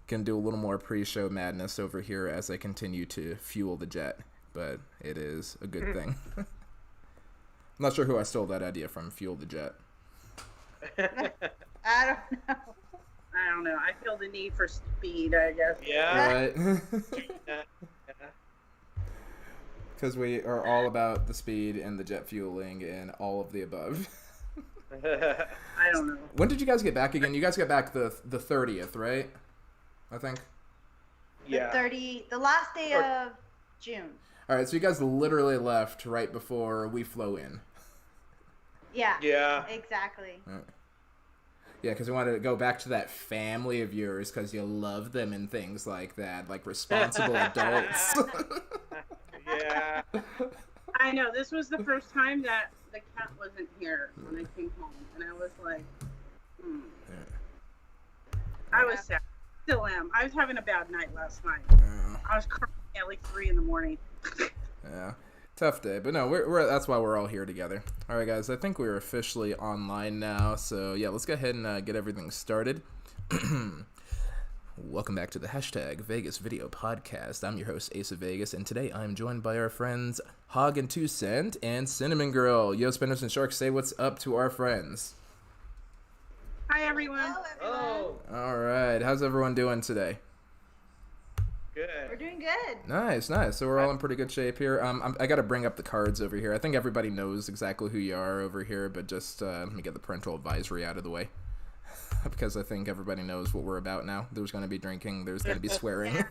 can do a little more pre-show madness over here as I continue to fuel the jet, but it is a good thing. I'm not sure who I stole that idea from, fuel the jet. I don't know. I don't know. I feel the need for speed, I guess. Yeah. Right? Yeah. Because we are all about the speed and the jet fueling and all of the above. I don't know. When did you guys get back again? You guys got back the 30th, right? I think. Yeah. The last day of June. All right, so you guys literally left right before we flew in. Yeah. Yeah. Exactly. Yeah, because we wanted to go back to that family of yours because you love them and things like that, like responsible adults. Yeah. I know. This was the first time that the cat wasn't here when I came home, and I was like, I was sad. Still am. I was having a bad night last night. I was crying at like 3 a.m. Yeah, tough day, but no, we're that's why we're all here together. All right, guys, I think we're officially online now, so yeah, let's go ahead and get everything started. Welcome back to the hashtag Vegas Video Podcast. I'm your host, Ace of Vegas, and today I'm joined by our friends Hog and 2 Cent and Cinnamon Girl. Yo, Spinners and Sharks, say what's up to our friends. Hi, everyone. Hello, everyone. Oh, All right, how's everyone doing today? good. We're doing good. Nice. So we're all in pretty good shape here. I got to bring up the cards over here. I think everybody knows exactly who you are over here, but just let me get the parental advisory out of the way. Because I think everybody knows what we're about now. There's going to be drinking. There's going to be swearing.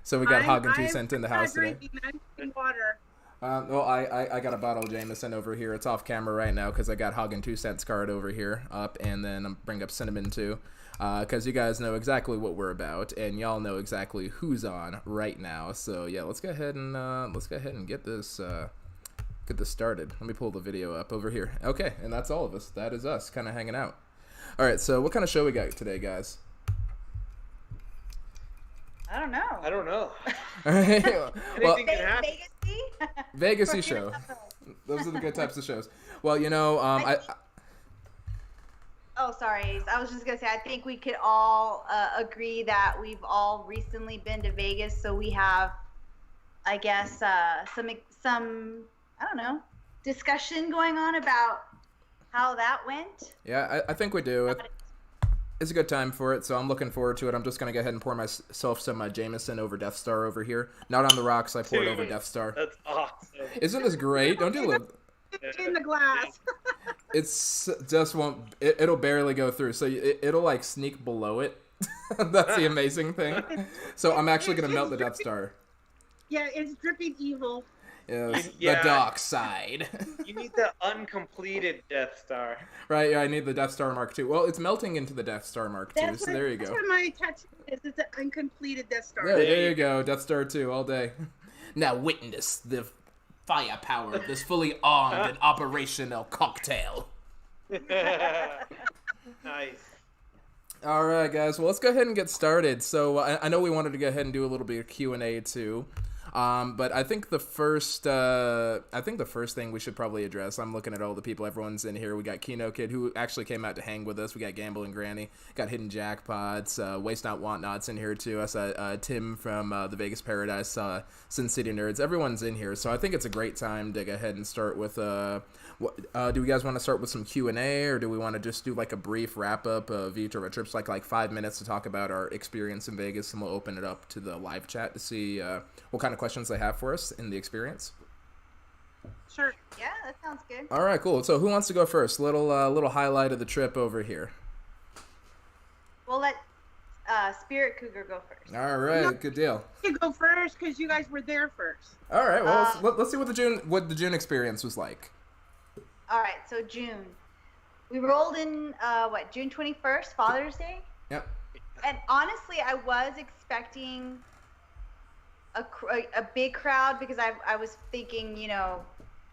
So we got Hog and 2 Cent in the house today. I'm drinking water. Well, I got a bottle of Jameson over here. It's off camera right now because I got Hog and 2 Cent's card over here up, and then I'm bring up Cinnamon too, because you guys know exactly what we're about, and y'all know exactly who's on right now. So yeah, let's go ahead and get this started. Let me pull the video up over here. Okay, and that's all of us. That is us, kind of hanging out. All right, so what kind of show we got today, guys? I don't know. I don't know. All right, well, Anything can happen. Vegas-y? Vegas-y show. Those are the good types of shows. Well, you know, Oh, sorry. I was just going to say, I think we could all agree that we've all recently been to Vegas, so we have, I guess, some I don't know, discussion going on about how that went. Yeah, I think we do. It's a good time for it, so I'm looking forward to it. I'm just going to go ahead and pour myself some Jameson over Death Star over here. Not on the rocks, I poured over Death Star. That's awesome. Isn't this great? Don't you love In the glass. It's just won't, it'll barely go through, so it'll like sneak below it. That's the amazing thing. So I'm actually going to melt the Death Star. Yeah, it's dripping evil. Yes, Yeah. the dark side. You need the uncompleted Death Star. Right, yeah, I need the Death Star Mark II. Well, it's melting into the Death Star Mark II, so there you That's go. what my tattoo is. It's an uncompleted Death Star. There you go, Death Star 2 all day. Now witness the firepower of this fully armed and operational cocktail. Nice. All right, guys. Well, let's go ahead and get started. So I know we wanted to go ahead and do a little bit of Q&A too. But I think the first thing we should probably address, I'm looking at all the people, everyone's in here. We got Kino Kid, who actually came out to hang with us. We got Gambling Granny, got Hidden Jackpots, Waste Not Want Nots in here too. I saw Tim from the Vegas Paradise, Sin City Nerds. Everyone's in here, so I think it's a great time to go ahead and start with. Do we guys want to start with some Q&A, or do we want to just do like a brief wrap up of each of our trips, like 5 minutes to talk about our experience in Vegas, and we'll open it up to the live chat to see what kind of questions they have for us in the experience. Sure. Yeah, that sounds good. All right, cool. So who wants to go first? Little highlight of the trip over here. We'll let Spirit Cougar go first. All right, good deal. You go first because you guys were there first. All right, well let's see what the June experience was like. All right, so June. We rolled in, June 21st, Father's Day? Yep. And honestly, I was expecting a big crowd because I was thinking, you know,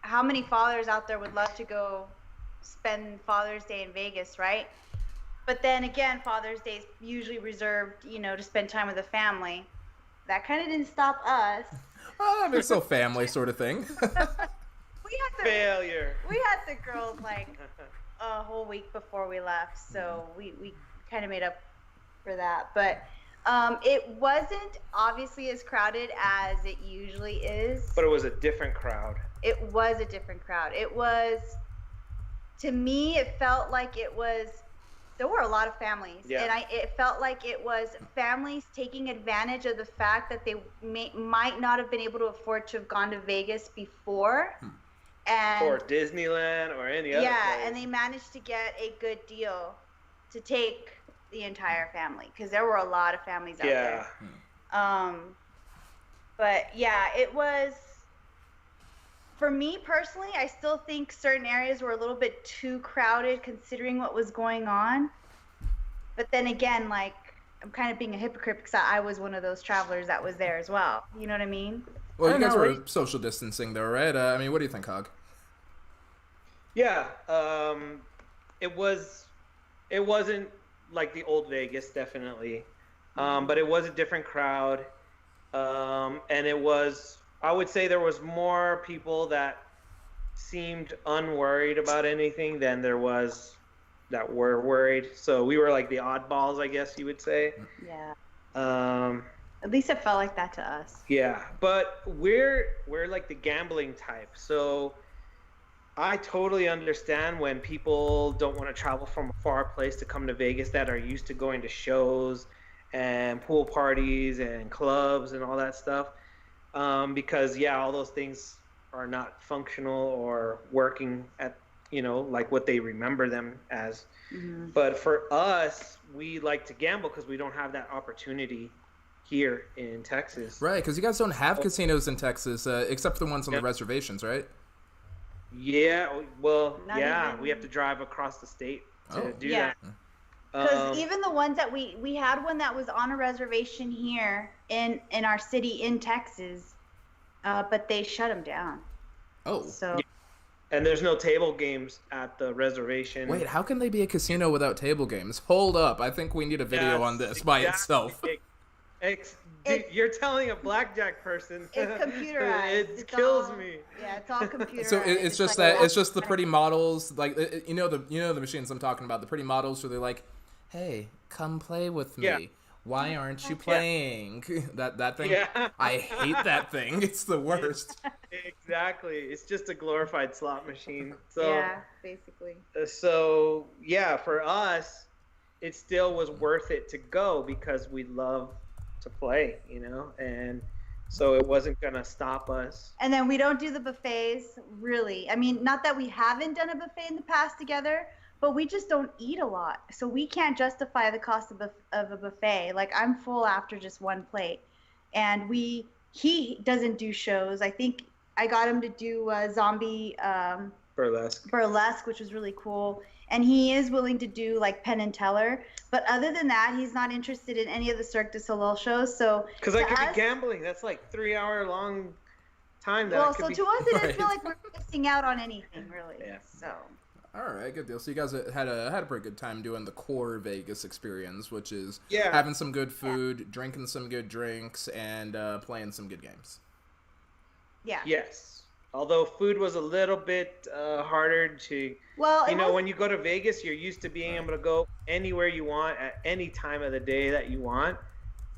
how many fathers out there would love to go spend Father's Day in Vegas, right? But then again, Father's Day is usually reserved, you know, to spend time with the family. That kind of didn't stop us. I mean, still family sort of thing. Failure. We had the girls like a whole week before we left, so we kind of made up for that. But it wasn't obviously as crowded as it usually is. But it was a different crowd. It was a different crowd. It was, to me, it felt like there were a lot of families. Yeah. And it felt like it was families taking advantage of the fact that they might not have been able to afford to have gone to Vegas before. And Or Disneyland or any other place. and they managed to get a good deal to take the entire family, because there were a lot of families out there. But yeah, it was, for me personally, I still think certain areas were a little bit too crowded considering what was going on. But then again, like, I'm kind of being a hypocrite because I was one of those travelers that was there as well. You know what I mean? Well, you guys were social distancing though, right? I mean, what do you think, Hog? Yeah, it wasn't like the old Vegas, definitely, but it was a different crowd, and I would say there was more people that seemed unworried about anything than there was that were worried. So we were like the oddballs, I guess you would say. Yeah. At least it felt like that to us. Yeah, but we're like the gambling type, so I totally understand when people don't want to travel from a far place to come to Vegas that are used to going to shows and pool parties and clubs and all that stuff, because all those things are not functional or working at like what they remember them as. Mm-hmm. But for us, we like to gamble because we don't have that opportunity here in Texas. Right, because you guys don't have casinos in Texas, except for the ones on the reservations, right? Yeah, well, we have to drive across the state to do that. Because even the ones that we had one that was on a reservation here in our city in Texas, but they shut them down. Oh. So. Yeah. And there's no table games at the reservation. Wait, how can they be a casino without table games? Hold up, I think we need a video on this by itself. You're telling a blackjack person. It's computerized. It kills me. Yeah, it's all computerized. So it's just like it's just the pretty models, like the machines I'm talking about, the pretty models where they're like, "Hey, come play with me. Yeah. Why aren't you playing?" That thing. Yeah. I hate that thing. It's the worst. Exactly. It's just a glorified slot machine. So yeah, basically. So yeah, for us, it still was worth it to go because we love to play, and so it wasn't gonna stop us. And then we don't do the buffets, really. I mean, not that we haven't done a buffet in the past together, but we just don't eat a lot, so we can't justify the cost of a buffet. Like, I'm full after just one plate, and he doesn't do shows. I think I got him to do zombie burlesque, which was really cool. And he is willing to do like Penn and Teller, but other than that, he's not interested in any of the Cirque du Soleil shows. So because I could be gambling, that's like 3-hour long time. To us, it didn't feel like we're missing out on anything really. Yeah. So. All right, good deal. So you guys had a pretty good time doing the core Vegas experience, which is having some good food, drinking some good drinks, and playing some good games. Yeah. Yes. Although food was a little bit harder to, when you go to Vegas, you're used to being able to go anywhere you want at any time of the day that you want,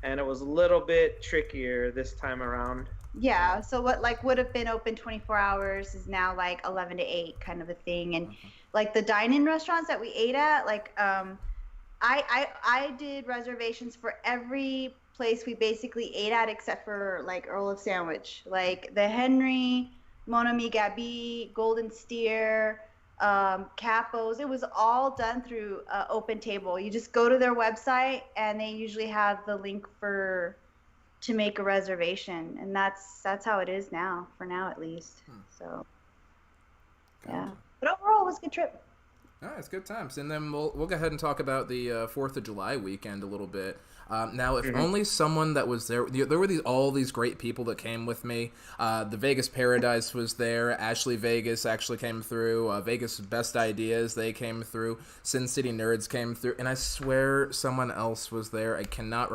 and it was a little bit trickier this time around. Yeah, so what would have been open 24 hours is now like 11 to 8 kind of a thing, and like the dine-in restaurants that we ate at, like I did reservations for every place we basically ate at except for like Earl of Sandwich, like the Henry, Mon Ami Gabi, Golden Steer, Capos. It was all done through Open Table. You just go to their website and they usually have the link to make a reservation, and that's how it is now, for now at least. So yeah, but overall it was a good trip. All right, it's good times. And then we'll go ahead and talk about the 4th of July weekend a little bit. Now, if only someone that was there were all these great people that came with me. The Vegas Paradise was there. Ashley Vegas actually came through. Vegas Best Ideas, they came through. Sin City Nerds came through. And I swear someone else was there. I cannot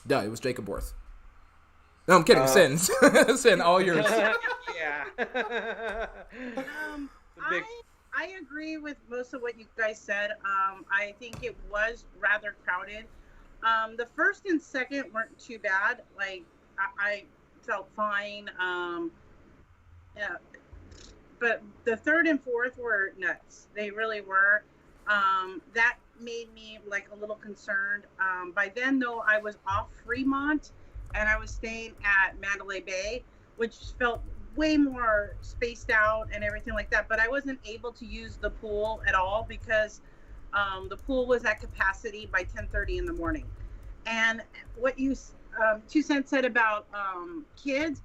No, it was Jacob Worth. No, I'm kidding. Sins. Sin, all yours. Yeah. I agree with most of what you guys said. I think it was rather crowded. The first and second weren't too bad. Like I felt fine. Yeah, but the third and fourth were nuts. They really were. That made me like a little concerned. By then, though, I was off Fremont, and I was staying at Mandalay Bay, which felt way more spaced out and everything like that. But I wasn't able to use the pool at all because the pool was at capacity by 10:30 in the morning. And what you 2 cents said about kids,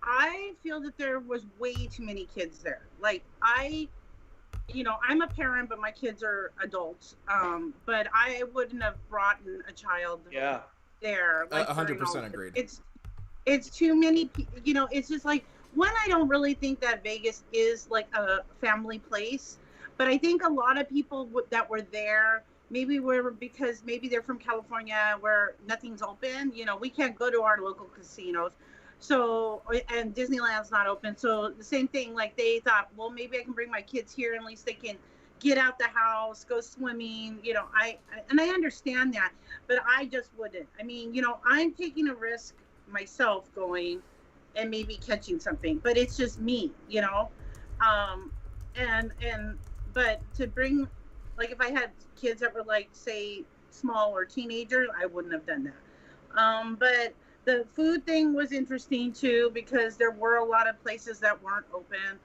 I feel that there was way too many kids there. Like I'm a parent, but my kids are adults. But I wouldn't have brought a child there. Like 100% agreed. It's too many. It's just like, one, I don't really think that Vegas is like a family place, but I think a lot of people that were there maybe were because maybe they're from California where nothing's open. We can't go to our local casinos. So, and Disneyland's not open. So the same thing, like they thought, well, maybe I can bring my kids here. At least they can get out the house, go swimming. I understand that, but I just wouldn't. I mean, I'm taking a risk myself going and maybe catching something, but it's just me, but to bring, like, if I had kids that were like, say, small or teenagers, I wouldn't have done that. But the food thing was interesting too, because there were a lot of places that weren't open.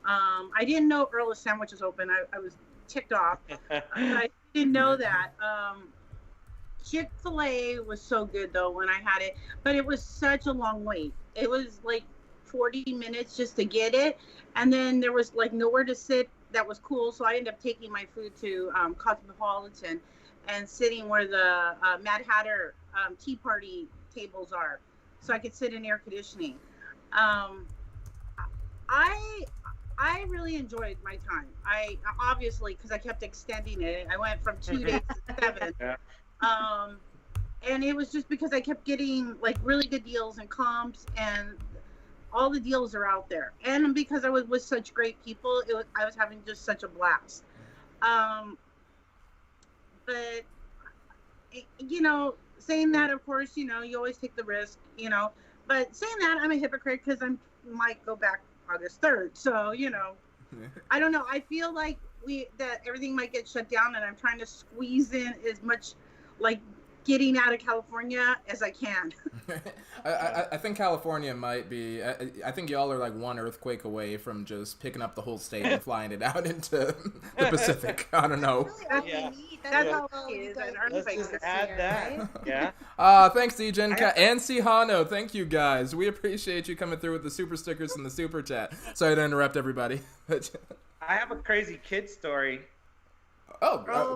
I didn't know Earl's Sandwich was open. I was ticked off. But I didn't know that. Chick-fil-A was so good though when I had it, but it was such a long wait. It was like 40 minutes just to get it, and then there was like nowhere to sit that was cool, so I ended up taking my food to Cosmopolitan and sitting where the Mad Hatter Tea Party tables are, so I could sit in air conditioning. I really enjoyed my time. I obviously, because I kept extending it, I went from 2 days to 7. Yeah. And it was just because I kept getting like really good deals and comps, and all the deals are out there. And because I was with such great people, I was having just such a blast. But saying that, of course, you always take the risk, but saying that, I'm a hypocrite because I might go back August 3rd. So, I don't know. I feel like that everything might get shut down, and I'm trying to squeeze in as much like getting out of California as I can. I think California might be. I think y'all are like one earthquake away from just picking up the whole state and flying it out into the Pacific. I don't know. That's how it is. Let's just add that. Yeah. Thanks, Dejin and Sihano. Thank you guys. We appreciate you coming through with the super stickers and the super chat. Sorry to interrupt everybody. I have a crazy kid story.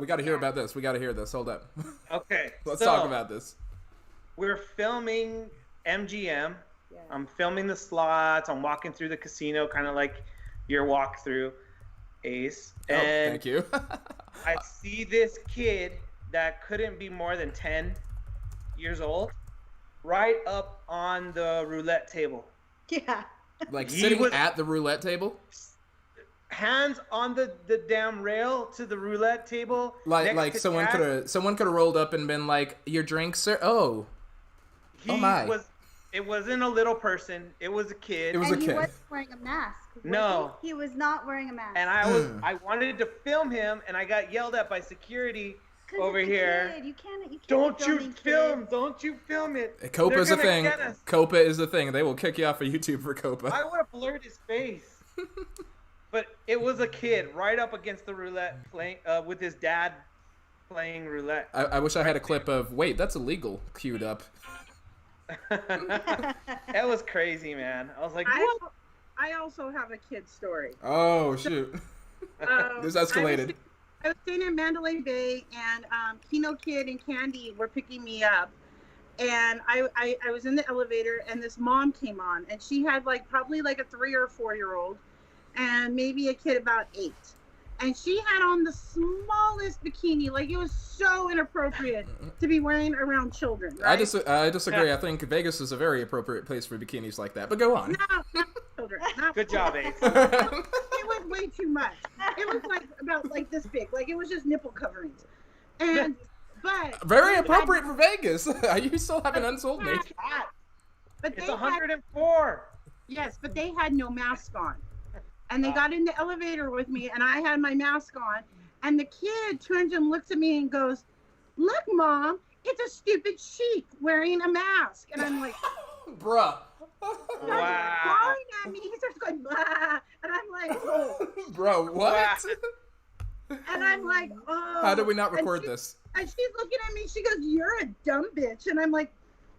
We got to hear about this. We got to hear this. Hold up. Okay. Let's talk about this. We're filming MGM. Yeah. I'm filming the slots. I'm walking through the casino, kind of like your walkthrough, Ace. And thank you. I see this kid that couldn't be more than 10 years old right up on the roulette table. Yeah. Like sitting at the roulette table? Hands on the damn rail to the roulette table. Like someone could have rolled up and been like, "Your drink, sir." Oh my! It wasn't a little person. It was a kid. It was a kid. He wasn't wearing a mask. No, he was not wearing a mask. And I wanted to film him, and I got yelled at by security over here. You can't Don't you film it. Copa is a thing. Copa is a thing. They will kick you off of YouTube for Copa. I would have blurred his face. But it was a kid right up against the roulette playing with his dad playing roulette. I wish I had a clip of, wait, that's illegal, queued up. That was crazy, man. I was like, what? I also have a kid story. Oh, shoot. This escalated. I was staying in Mandalay Bay, and Kino Kid and Candy were picking me up. And I was in the elevator, and this mom came on, and she had probably a 3 or 4 year old. And maybe a kid about 8. And she had on the smallest bikini. It was so inappropriate to be wearing around children. Right? I disagree. I think Vegas is a very appropriate place for bikinis like that. But go on. No, not children. Good job, Ace. It was way too much. It was about this big. It was just nipple coverings. And But Very they appropriate for Vegas. You still have an unsold had- mate. But It's they had, 104. yes, but they had no mask on. And they got in the elevator with me, and I had my mask on. And the kid turns and looks at me and goes, "Look, Mom, it's a stupid sheep wearing a mask." And I'm like, Bruh. starts Wow. crying at me. He starts going, "Blah," and I'm like, "Oh." Bro, what? And I'm like, "Oh." How did we not And record she- this? And she's looking at me. She goes, "You're a dumb bitch." And I'm like,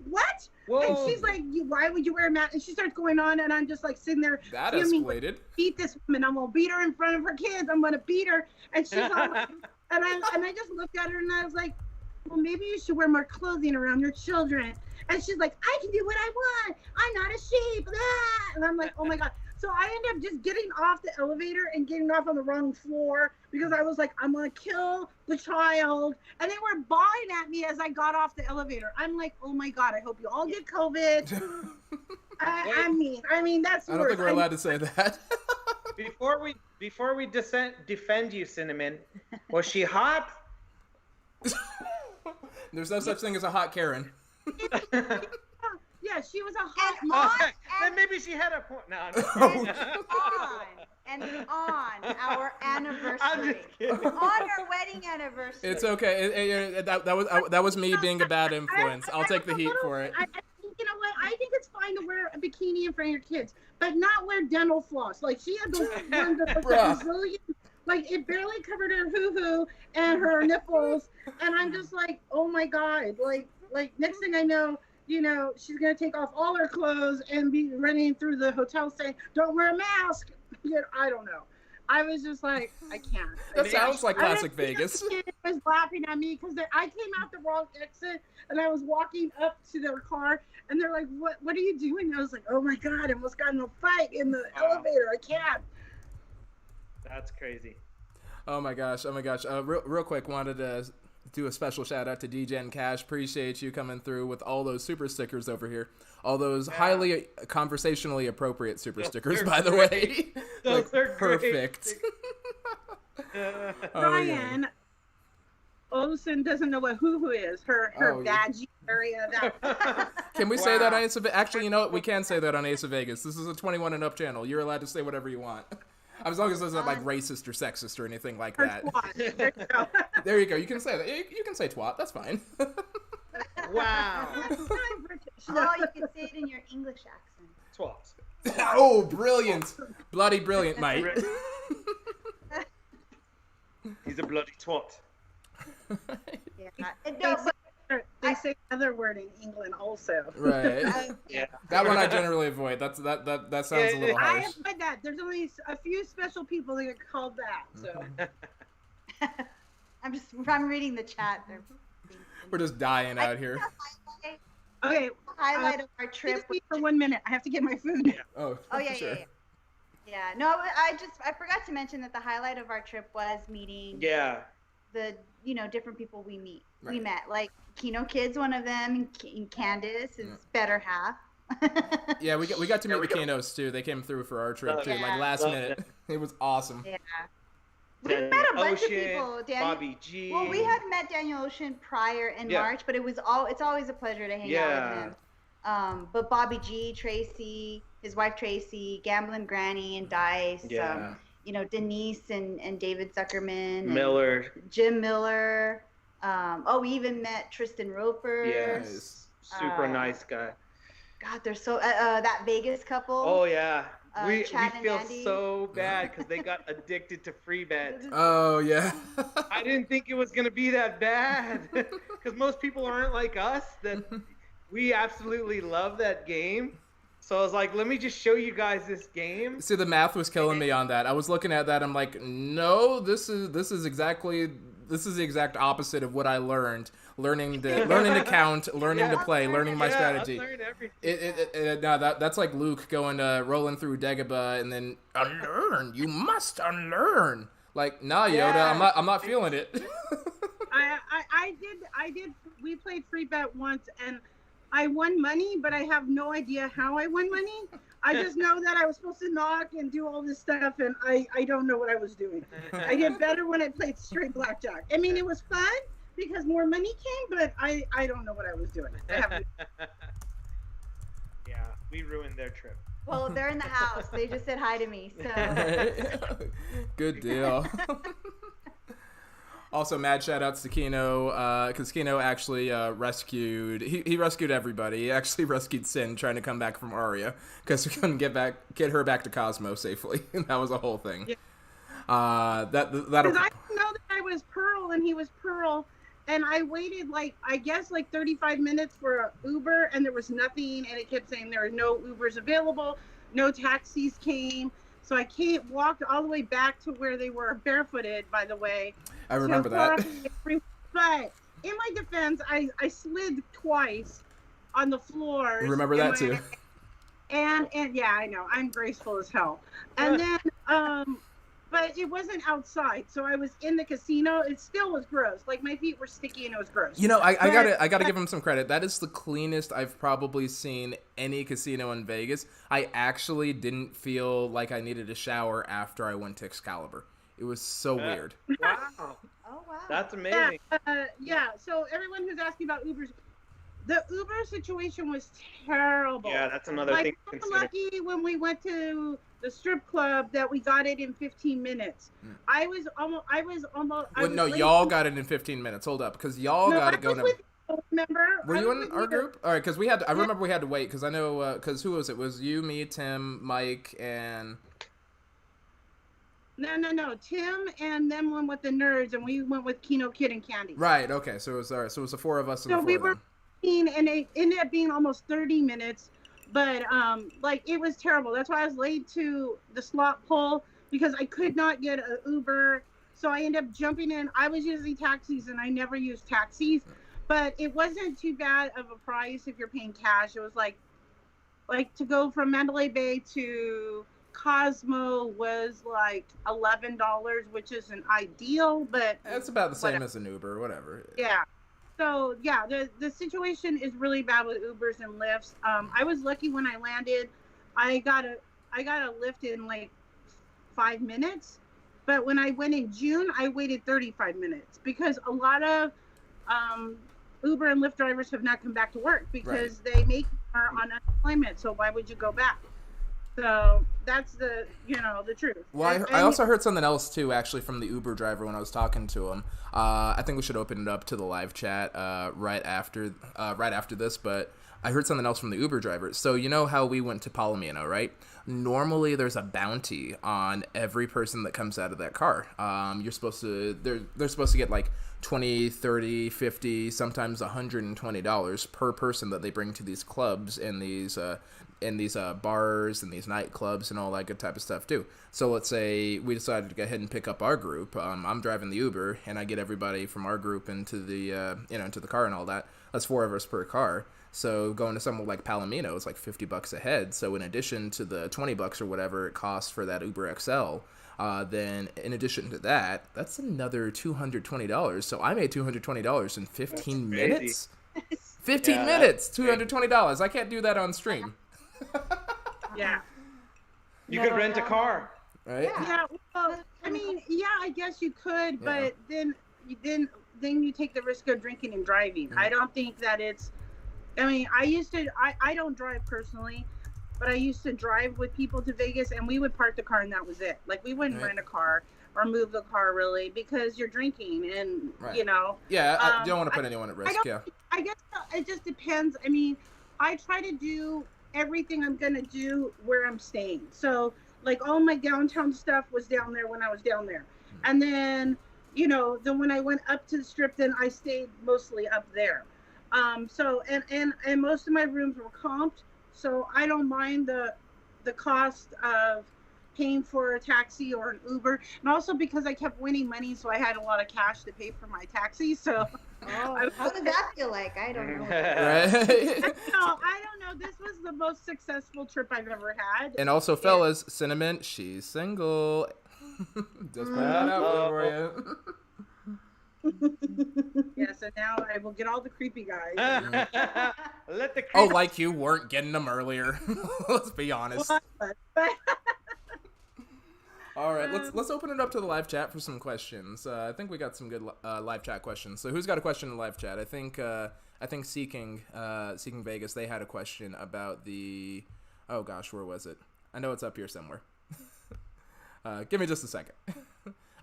"What?" Whoa. And she's like, "Why would you wear a mask?" And she starts going on, and I'm just like sitting there. That fuming, escalated. Beat this woman. I'm gonna beat her in front of her kids. I'm gonna beat her. And she's all like, and I just looked at her and I was like, "Well, maybe you should wear more clothing around your children." And she's like, "I can do what I want. I'm not a sheep." And I'm like, "Oh my God." So I ended up just getting off the elevator and getting off on the wrong floor because I was like, I'm going to kill the child. And they were bawling at me as I got off the elevator. I'm like, oh my God, I hope you all get COVID. I mean, that's I don't think we're allowed to say that. Before we defend you, Cinnamon, was she hot? There's no such thing as a hot Karen. Yeah, she was a hot And mom. on, Then maybe she had a point. No, and on our I'm anniversary. just kidding. On our wedding anniversary. It's okay. That was me being a bad influence. I'll take the heat for it. I think, you know what? I think it's fine to wear a bikini in front of your kids, but not wear dental floss. Like she had the one that was Bruh. Brazilian, like it barely covered her hoo-hoo and her nipples, and I'm just like, oh my God! Like next thing I know, you know, she's gonna take off all her clothes and be running through the hotel saying, "Don't wear a mask." You know, I don't know. I was just like, I can't. That sounds like I didn't classic think Vegas. the kid was laughing at me because I came out the wrong exit and I was walking up to their car and they're like, "What are you doing?" I was like, "Oh my God, I almost got in a fight in the elevator. I can't." That's crazy. Oh my gosh. Real quick, wanted to do a special shout out to DJ and Cash. Appreciate you coming through with all those super stickers over here. All those highly conversationally appropriate super stickers, by the way. Those are great. Perfect. Oh, Ryan yeah. Olsen doesn't know what hoo-hoo is. Her Oh, yeah. vaggie area. That Can we say that Wow. on Ace of Vegas? Actually, you know what? We can say that on Ace of Vegas. This is a 21 and up channel. You're allowed to say whatever you want. As long as it's not like racist or sexist or anything like her that. twat. There you go. There you go. You can say that. You can say twat. That's fine. Wow. I'm British. Oh, you can say it in your English accent. 12. Oh, brilliant. Bloody brilliant, mate. He's a bloody twat. Yeah. No, but They say another word in England also. Right. Yeah. That one I generally avoid. That sounds a little I harsh. have read that. There's only a few special people that get called that. So I'm reading the chat. We're just dying out here. okay, Highlight of our excuse trip. me for 1 minute. I have to get my food. Oh, Oh yeah, sure. yeah. No, I forgot to mention that the highlight of our trip was meeting Yeah. the different people we meet. We Right. met like Kino Kid's one of them, and Candace, his better half. Yeah, we got to meet the Kanos too. They came through for our trip too, like Yeah. last Love minute. it. It was awesome. Yeah. We met a bunch of Ocean, people. Daniel, Bobby G. well, we had met Daniel Ocean prior in Yeah. March, but it's always a pleasure to hang out with him. But Bobby G, Tracy, his wife Tracy, Gamblin' Granny and Dice, Yeah. Denise and David Zuckerman, and Miller. Jim Miller. We even met Tristan Roper. Yes. Super nice guy. God, they're so that Vegas couple. Oh yeah. We Chad and feel Andy. so bad because they got addicted to free bets. Oh yeah. I didn't think it was gonna be that bad because most people aren't like us. That we absolutely love that game. So I was like, let me just show you guys this game. See, the math was killing me on that. I was looking at that. I'm like, no, this is the exact opposite of what I learned. Learning to count, learning to play, learning my strategy. I learned everything. That's like Luke going rolling through Dagobah and then unlearn. You must unlearn. Like, nah, Yoda, Yeah. I'm not feeling it. I did. We played free bet once, and I won money, but I have no idea how I won money. I just know that I was supposed to knock and do all this stuff, and I don't know what I was doing. I did better when I played straight blackjack. I mean, it was fun, because more money came, but I don't know what I was doing. I have Yeah, we ruined their trip. Well, they're in the house. They just said hi to me. So Good deal. Also, mad shout outs to Kino, because Kino actually rescued. He rescued everybody. He actually rescued Sin trying to come back from Arya because we couldn't get her back to Cosmo safely. That was a whole thing. Yeah. That'll. Because I didn't know that I was Pearl and he was Pearl, and I waited like 35 minutes for an Uber, and there was nothing, and it kept saying there were no Ubers available, no taxis came, so I walked all the way back to where they were barefooted, by the way. I remember that. But in my defense, I slid twice on the floors. Remember that too. And yeah, I know I'm graceful as hell. And then but it wasn't outside, so I was in the casino. It still was gross. Like my feet were sticky and it was gross. You know, I gotta give him some credit. That is the cleanest I've probably seen any casino in Vegas. I actually didn't feel like I needed a shower after I went to Excalibur. It was so weird. Wow. Oh wow. That's amazing. Yeah. So everyone who's asking about Ubers, the Uber situation was terrible. Yeah, that's another thing to We were consider. lucky when we went to the strip club that we got it in 15 minutes. I was almost. No, y'all got it in 15 minutes. Hold up, because y'all got it going. Remember? Were you in our group? All right, because we had. I remember we had to wait because I know. Because who was it? It was you, me, Tim, Mike, and. No. Tim and them went with the nerds, and we went with Kino, Kid, and Candy. Right. Okay. So it was all right. So it was the four of us. And So the we four were, of them. and it ended up being almost 30 minutes, but like it was terrible. That's why I was late to the slot pull because I could not get an Uber. So I ended up jumping in. I was using taxis, and I never used taxis, but it wasn't too bad of a price if you're paying cash. It was like to go from Mandalay Bay to Cosmo was like $11, which isn't ideal, but It's about the same as an Uber, whatever. yeah. So yeah, the situation is really bad with Ubers and Lyfts. I was lucky when I landed. I got a Lyft in like 5 minutes, but when I went in June, I waited 35 minutes because a lot of Uber and Lyft drivers have not come back to work because they make more on unemployment. So why would you go back? So that's the truth. Well, I also heard something else too, actually, from the Uber driver when I was talking to him. I think we should open it up to the live chat right after this, but I heard something else from the Uber driver. So you know how we went to Palomino, right? Normally there's a bounty on every person that comes out of that car. You're supposed to they're supposed to get like $20, $30, $50, sometimes $120 per person that they bring to these clubs and these bars and these nightclubs and all that good type of stuff too. So let's say we decided to go ahead and pick up our group. I'm driving the Uber and I get everybody from our group into the into the car and all that. That's 4 of us per car. So going to somewhere like Palomino is like $50 a head. So in addition to the $20 or whatever it costs for that Uber XL, then in addition to that, that's another $220. So I made $220 in 15 minutes. 15 minutes, $220. I can't do that on stream. Yeah. You could rent a car. Right? Yeah. Well, I mean, yeah, I guess you could, but then you take the risk of drinking and driving. I don't think that it's. I mean, I don't drive personally, but I used to drive with people to Vegas, and we would park the car, and that was it. Like we wouldn't rent a car or move the car really because you're drinking, and you know. Yeah, you don't want to put anyone at risk. I guess it just depends. I mean, I try to do everything I'm gonna do where I'm staying. So like all my downtown stuff was down there when I was down there, and then then when I went up to the strip, then I stayed mostly up there. So and most of my rooms were comped, so I don't mind the cost of paying for a taxi or an Uber, and also because I kept winning money, so I had a lot of cash to pay for my taxi. So how did that feel like? I don't know. Right? I don't know. This was the most successful trip I've ever had. And also, fellas, Cinnamon, she's single. Just put that out for you. Yeah, so now I will get all the creepy guys. Let the Oh, like you weren't getting them earlier. Let's be honest. All right, let's open it up to the live chat for some questions. I think we got some good live chat questions. So who's got a question in the live chat? I think Seeking Vegas, they had a question about the. Oh gosh, where was it? I know it's up here somewhere. Give me just a second.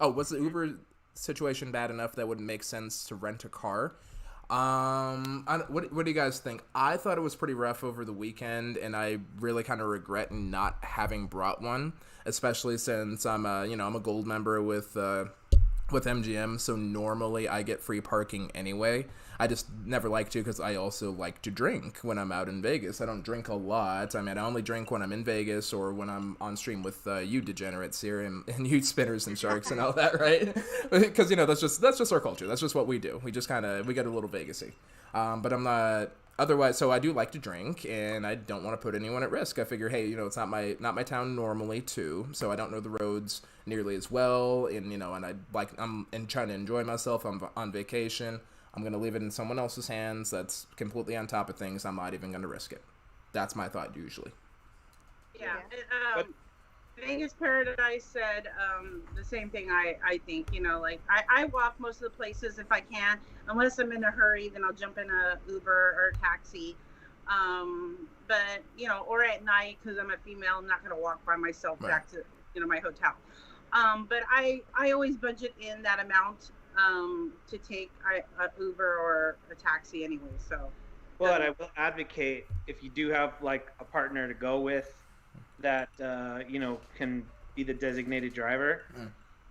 Oh, was the Uber situation bad enough that would make sense to rent a car? What do you guys think? I thought it was pretty rough over the weekend, and I really kind of regret not having brought one, especially since I'm a gold member with MGM, so normally I get free parking anyway. I just never like to because I also like to drink when I'm out in Vegas. I don't drink a lot. I mean, I only drink when I'm in Vegas or when I'm on stream with you degenerates here and you spinners and sharks and all that, right? Because that's just our culture. That's just what we do. We just we get a little Vegasy. But I'm not. Otherwise, so I do like to drink, and I don't want to put anyone at risk. I figure, hey, it's not my town normally too, so I don't know the roads nearly as well, and I'm trying to enjoy myself. I'm on vacation. I'm gonna leave it in someone else's hands that's completely on top of things. I'm not even gonna risk it. That's my thought usually. Yeah. Vegas Paradise said the same thing. I think I walk most of the places if I can, unless I'm in a hurry. Then I'll jump in a Uber or a taxi. But or at night because I'm a female, I'm not gonna walk by myself back to my hotel. But I always budget in that amount to take a Uber or a taxi anyway. So. Well, and I will advocate if you do have like a partner to go with that can be the designated driver.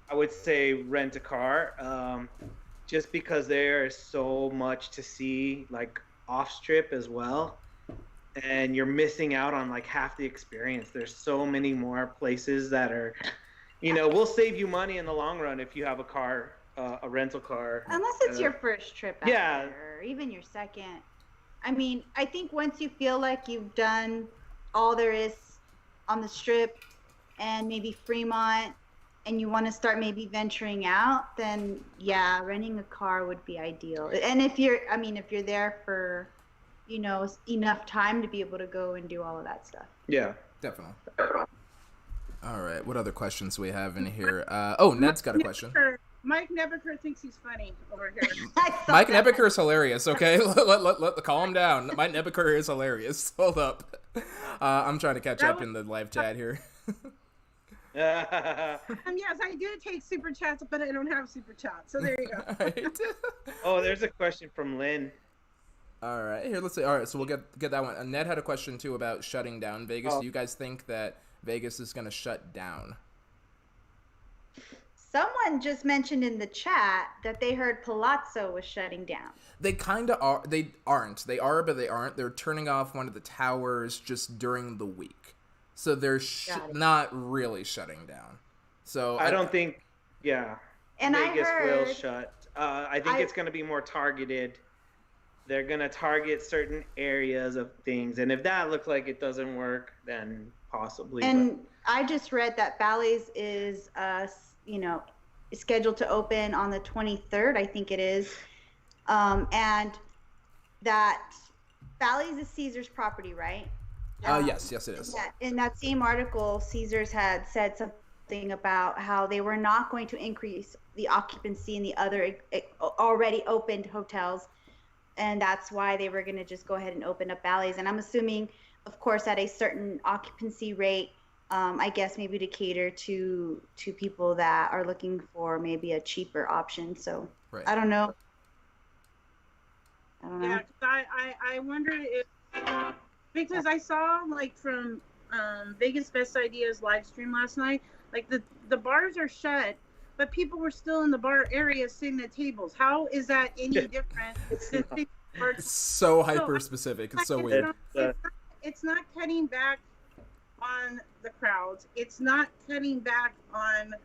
I would say rent a car, just because there is so much to see like off strip as well, and you're missing out on like half the experience. There's so many more places that are will save you money in the long run if you have a car, a rental car, unless it's your first trip out yeah there, or even your second. I mean, I think once you feel like you've done all there is on the strip and maybe Fremont, and you want to start maybe venturing out, then yeah, renting a car would be ideal. And if you're there for enough time to be able to go and do all of that stuff. Yeah, definitely. All right, what other questions do we have in here? Ned's got a question. Mike Nebeker thinks he's funny over here. Mike Nebeker is hilarious, okay? let calm down. Mike Nebeker is hilarious. Hold up. I'm trying to catch up in the live chat here. Yes, I do take super chats, but I don't have super chats. So there you go. Right. Oh, there's a question from Lynn. All right, here, let's see. All right, so we'll get that one. Ned had a question, too, about shutting down Vegas. Do you guys think that Vegas is going to shut down? Someone just mentioned in the chat that they heard Palazzo was shutting down. They kind of are. They aren't. They are, but they aren't. They're turning off one of the towers just during the week. So they're not really shutting down. So I don't think, and Vegas will shut. I think it's going to be more targeted. They're going to target certain areas of things. And if that looks like it doesn't work, then possibly. And I just read that Bally's is scheduled to open on the 23rd, I think it is. And that Bally's is Caesar's property, right? Yes, it is. In that same article, Caesar's had said something about how they were not going to increase the occupancy in the other already opened hotels, and that's why they were going to just go ahead and open up Bally's. And I'm assuming, of course, at a certain occupancy rate, I guess maybe to cater to people that are looking for maybe a cheaper option. So right. I don't know. Yeah, I wonder if, because I saw like from Vegas Best Ideas live stream last night, like the bars are shut, but people were still in the bar area sitting at tables. How is that any different? It's so hyper specific. It's so weird. It's not cutting back on the crowds. It's not cutting back on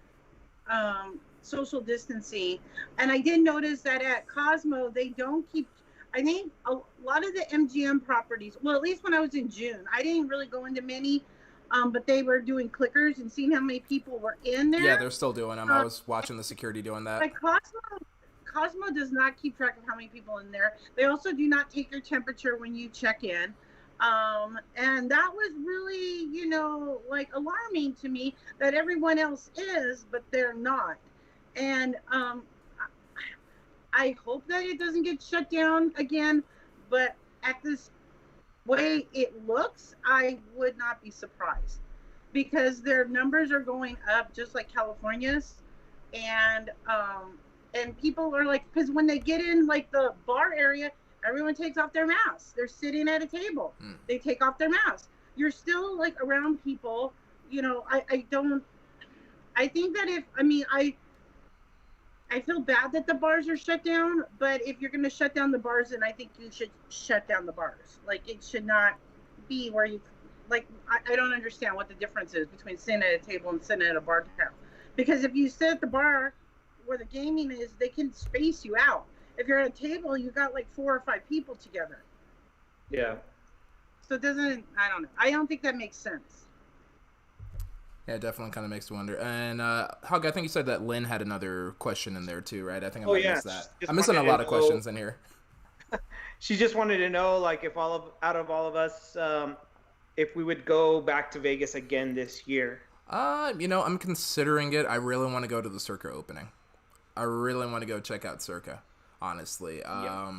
social distancing. And I did notice that at Cosmo, they don't keep, I think a lot of the MGM properties, well, at least when I was in June, I didn't really go into many, but they were doing clickers and seeing how many people were in there. Yeah, they're still doing them. I was watching the security doing that. Like Cosmo does not keep track of how many people in there. They also do not take your temperature when you check in. And that was really, like alarming to me that everyone else is, but they're not. And I hope that it doesn't get shut down again, but at this way it looks, I would not be surprised because their numbers are going up just like California's. And people are like, because when they get in like the bar area, everyone takes off their masks. They're sitting at a table. They take off their masks. You're still like around people. I think that I feel bad that the bars are shut down, but if you're going to shut down the bars, then I think you should shut down the bars. Like, it should not be where you, like, I don't understand what the difference is between sitting at a table and sitting at a bar tab. Because if you sit at the bar where the gaming is, they can space you out. If you're at a table, you got like 4 or 5 people together. Yeah. So it doesn't, I don't know. I don't think that makes sense. Yeah, it definitely kind of makes you wonder. And Hug, I think you said that Lynn had another question in there too, right? I think I might miss that. I'm missing a lot of questions in here. She just wanted to know, like, if out of all of us, if we would go back to Vegas again this year. I'm considering it. I really want to go to the Circa opening. I really want to go check out Circa, honestly. Yeah.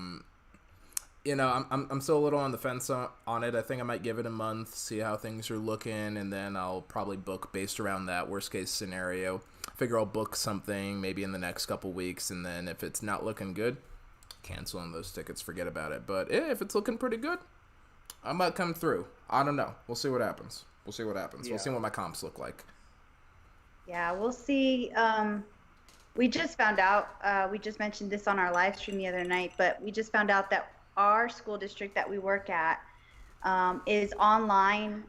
I'm still a little on the fence on it. I think I might give it a month, see how things are looking, and then I'll probably book based around that worst case scenario. Figure I'll book something maybe in the next couple weeks, and then if it's not looking good, cancel on those tickets, forget about it. But if it's looking pretty good, I might come through. I don't know. We'll see what happens. Yeah. We'll see what my comps look like. Yeah, we'll see. We just found out, we just mentioned this on our live stream the other night, but we just found out that our school district that we work at is online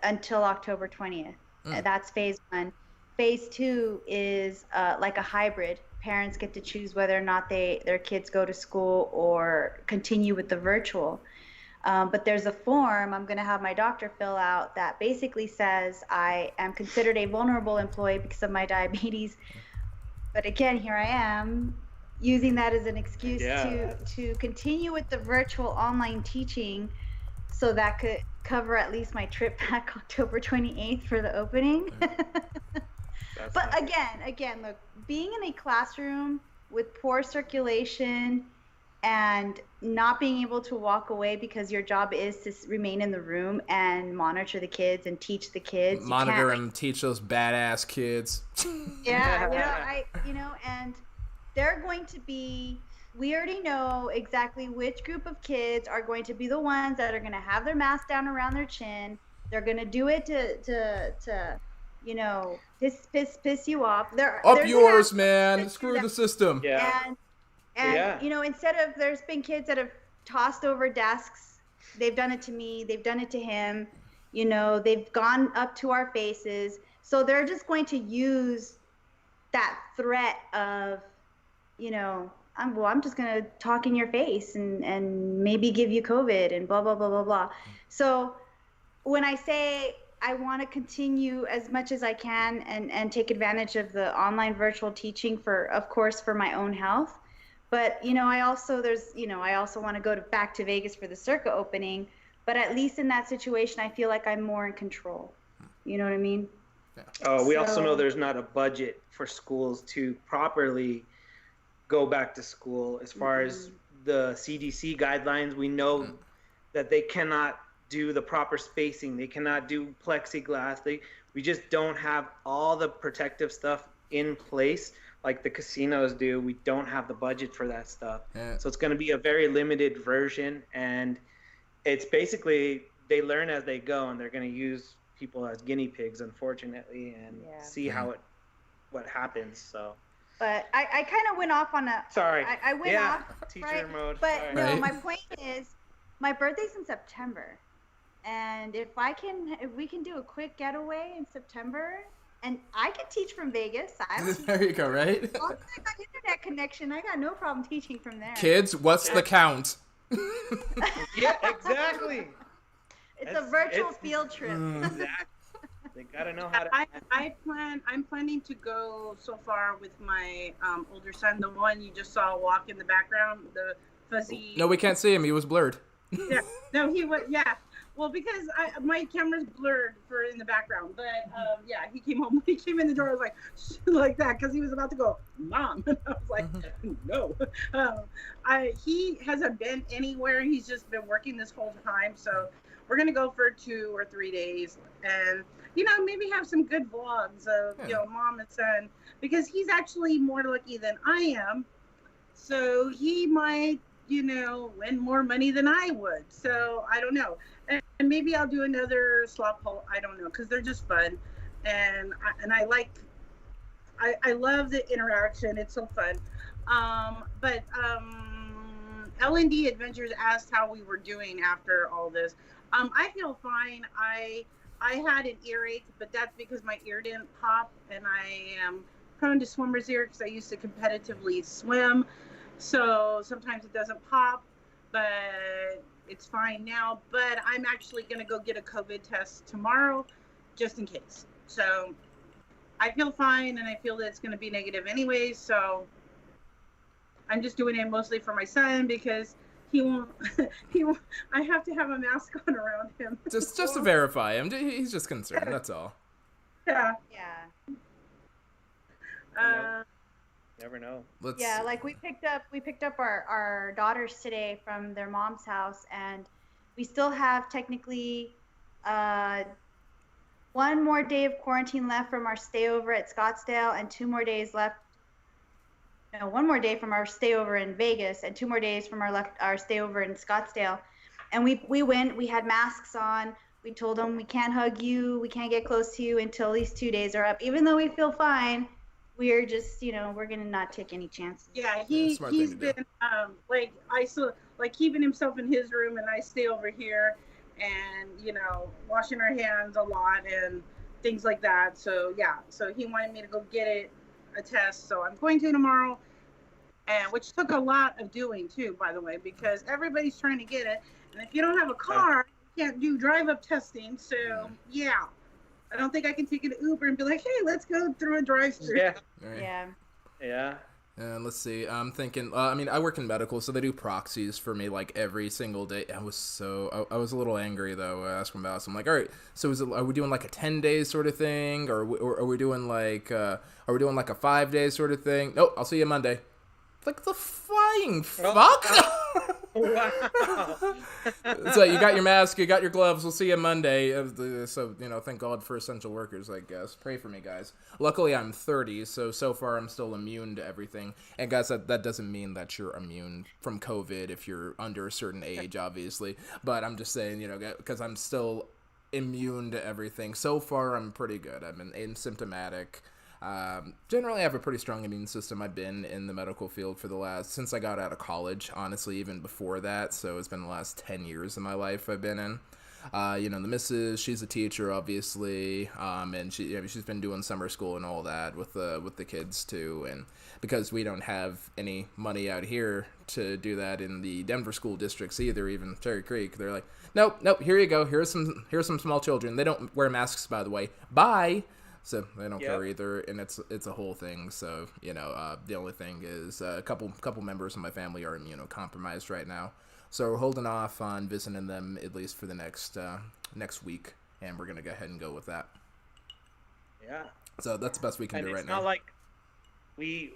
until October 20th. That's phase 1. Phase 2 is like a hybrid. Parents get to choose whether or not their kids go to school or continue with the virtual. But there's a form I'm going to have my doctor fill out that basically says I am considered a vulnerable employee because of my diabetes. But again, here I am using that as an excuse to continue with the virtual online teaching, so that could cover at least my trip back October 28th for the opening. But again, look, being in a classroom with poor circulation and not being able to walk away because your job is to remain in the room and monitor the kids and teach the kids. Monitor and teach those badass kids. Yeah, and they're going to be, we already know exactly which group of kids are going to be the ones that are going to have their mask down around their chin. They're going to do it to piss you off. Up yours, man. Screw the system. Yeah. And instead of, there's been kids that have tossed over desks. They've done it to me. They've done it to him. They've gone up to our faces. So they're just going to use that threat of, I'm just going to talk in your face and maybe give you COVID and blah, blah, blah, blah, blah. So when I say I want to continue as much as I can and take advantage of the online virtual teaching of course, for my own health. But, I also want to go back to Vegas for the Circa opening. But at least in that situation, I feel like I'm more in control. You know what I mean? We also know there's not a budget for schools to properly go back to school. As far as the CDC guidelines, we know that they cannot do the proper spacing. They cannot do plexiglass. We just don't have all the protective stuff in place like the casinos do. We don't have the budget for that stuff. Yeah. So it's going to be a very limited version, and it's basically they learn as they go, and they're going to use people as guinea pigs, unfortunately, and see what happens. So. But I kind of went off on a. Sorry. I went off. Teacher right? mode. But Sorry. no, my point is, my birthday's in September, and if we can do a quick getaway in September. And I can teach from Vegas. There you go, right? As long as I got internet connection, I got no problem teaching from there. Kids, what's the count? Yeah, exactly. It's a virtual field trip. Exactly. They gotta know how to. I'm planning to go so far with my older son, the one you just saw walk in the background, the fuzzy. No, we can't see him. He was blurred. Yeah. No, he was. Yeah. Well, because my camera's blurred for in the background, but yeah, he came home. He came in the door, I was like, like that, because he was about to go, Mom. And I was like, no. He hasn't been anywhere. He's just been working this whole time. So we're gonna go for 2 or 3 days, and maybe have some good vlogs of mom and son, because he's actually more lucky than I am. So he might win more money than I would. So I don't know. And maybe I'll do another slop hole. I don't know, because they're just fun. And I love the interaction. It's so fun. But L&D Adventures asked how we were doing after all this. I feel fine. I had an earache, but that's because my ear didn't pop. And I am prone to swimmer's ear because I used to competitively swim. So sometimes it doesn't pop, but it's fine now. But I'm actually going to go get a COVID test tomorrow, just in case. So I feel fine, and I feel that it's going to be negative anyway. So I'm just doing it mostly for my son, because he won't. I have to have a mask on around him. Just to verify him. He's just concerned. That's all. Yeah. Yeah. Never know. Like we picked up our daughters today from their mom's house, and we still have technically 1 more day of quarantine left from our stay over at Scottsdale, and 2 more days left. No, 1 more day from our stay over in Vegas, and 2 more days from our stay over in Scottsdale. And we went. We had masks on. We told them we can't hug you, we can't get close to you until these 2 days are up. Even though we feel fine, we're just, we're gonna not take any chances. Yeah, he's been keeping himself in his room, and I stay over here, and washing our hands a lot and things like that. So yeah, so he wanted me to go get a test, so I'm going to tomorrow, and which took a lot of doing too, by the way, because everybody's trying to get it, and if you don't have a car, you can't do drive-up testing. So yeah. I don't think I can take an Uber and be like, hey, let's go through a drive-thru. Yeah. Right. Yeah. And let's see. I'm thinking. I work in medical, so they do proxies for me like every single day. I was a little angry though. I asked them about. So I'm like, all right. So are we doing like a 10 days sort of thing, or are we doing like a 5 days sort of thing? Nope. I'll see you Monday. Like the flying fuck. Wow. So you got your mask, you got your gloves. We'll see you Monday. So thank God for essential workers, I guess. Pray for me, guys. Luckily, I'm 30, so far I'm still immune to everything. And guys, that doesn't mean that you're immune from COVID if you're under a certain age, obviously. But I'm just saying, because I'm still immune to everything. So far, I'm pretty good. I've been asymptomatic. Generally, I have a pretty strong immune system. I've been in the medical field since I got out of college, honestly, even before that. So it's been the last 10 years of my life I've been in. The missus, she's a teacher, obviously, and she's been doing summer school and all that with the kids too. And because we don't have any money out here to do that in the Denver school districts either, even Cherry Creek, they're like, nope, here you go. Here's some small children. They don't wear masks, by the way. Bye. So they don't care either, and it's a whole thing. So the only thing is a couple members of my family are immunocompromised right now. So we're holding off on visiting them at least for the next week, and we're gonna go ahead and go with that. Yeah. So that's the best we can do right now. It's not like you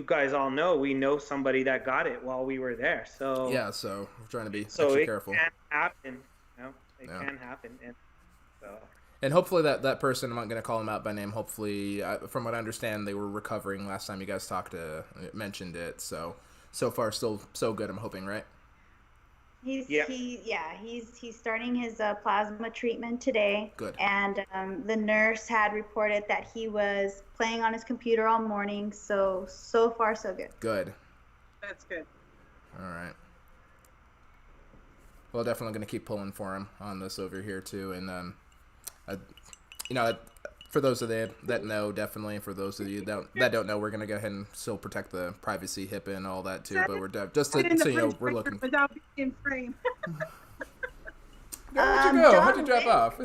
guys all know, we know somebody that got it while we were there. So yeah, so we're trying to be extra careful. So it can happen. It can happen, and so. And hopefully that person, I'm not going to call him out by name, hopefully, from what I understand, they were recovering last time you guys mentioned it. So far, still so good, I'm hoping, right? He's starting his plasma treatment today. Good. And the nurse had reported that he was playing on his computer all morning. So far, so good. Good. That's good. All right. Well, definitely going to keep pulling for him on this over here, too. And, for those of you that know, definitely. For those of you that don't know, we're gonna go ahead and still protect the privacy, HIPAA, and all that too. But we're we're looking. Without being in frame. Where'd you go? How'd you drop off?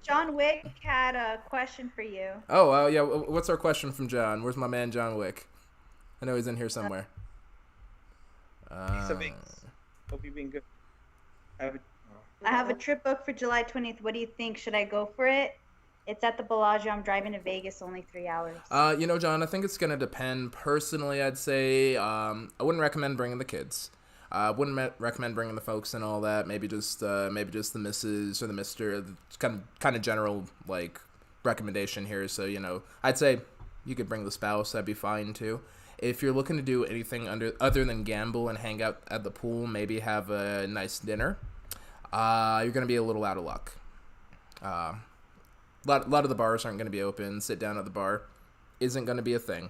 John Wick had a question for you. Oh, yeah. What's our question from John? Where's my man John Wick? I know he's in here somewhere. Hope you've been good. I would. I have a trip booked for July 20th. What do you think? Should I go for it? It's at the Bellagio. I'm driving to Vegas, only 3 hours. John, I think it's gonna depend. Personally, I'd say I wouldn't recommend bringing the kids. I wouldn't recommend bringing the folks and all that. Maybe just the missus or the mister. Kind of general like recommendation here. So I'd say you could bring the spouse. That'd be fine too. If you're looking to do anything other than gamble and hang out at the pool, maybe have a nice dinner, you're gonna be a little out of luck. A lot of the bars aren't going to be open. Sit down at the bar isn't going to be a thing.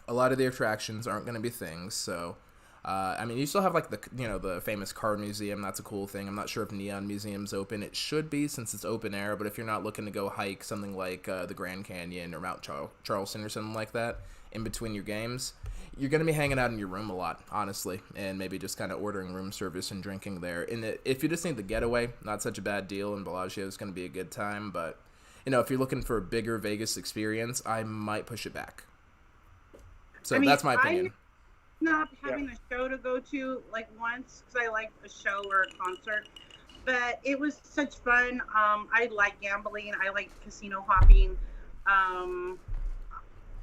A lot of the attractions aren't going to be things. So, you still have like the famous car museum. That's a cool thing. I'm not sure if Neon Museum's open. It should be since it's open air. But if you're not looking to go hike something like the Grand Canyon or Mount Charleston or something like that in between your games, you're going to be hanging out in your room a lot, honestly, and maybe just kind of ordering room service and drinking there. And if you just need the getaway, not such a bad deal. And Bellagio is going to be a good time, but if you're looking for a bigger Vegas experience, I might push it back. So that's my opinion. Not having a show to go to like once, because I like a show or a concert, but it was such fun. I like gambling. I like casino hopping.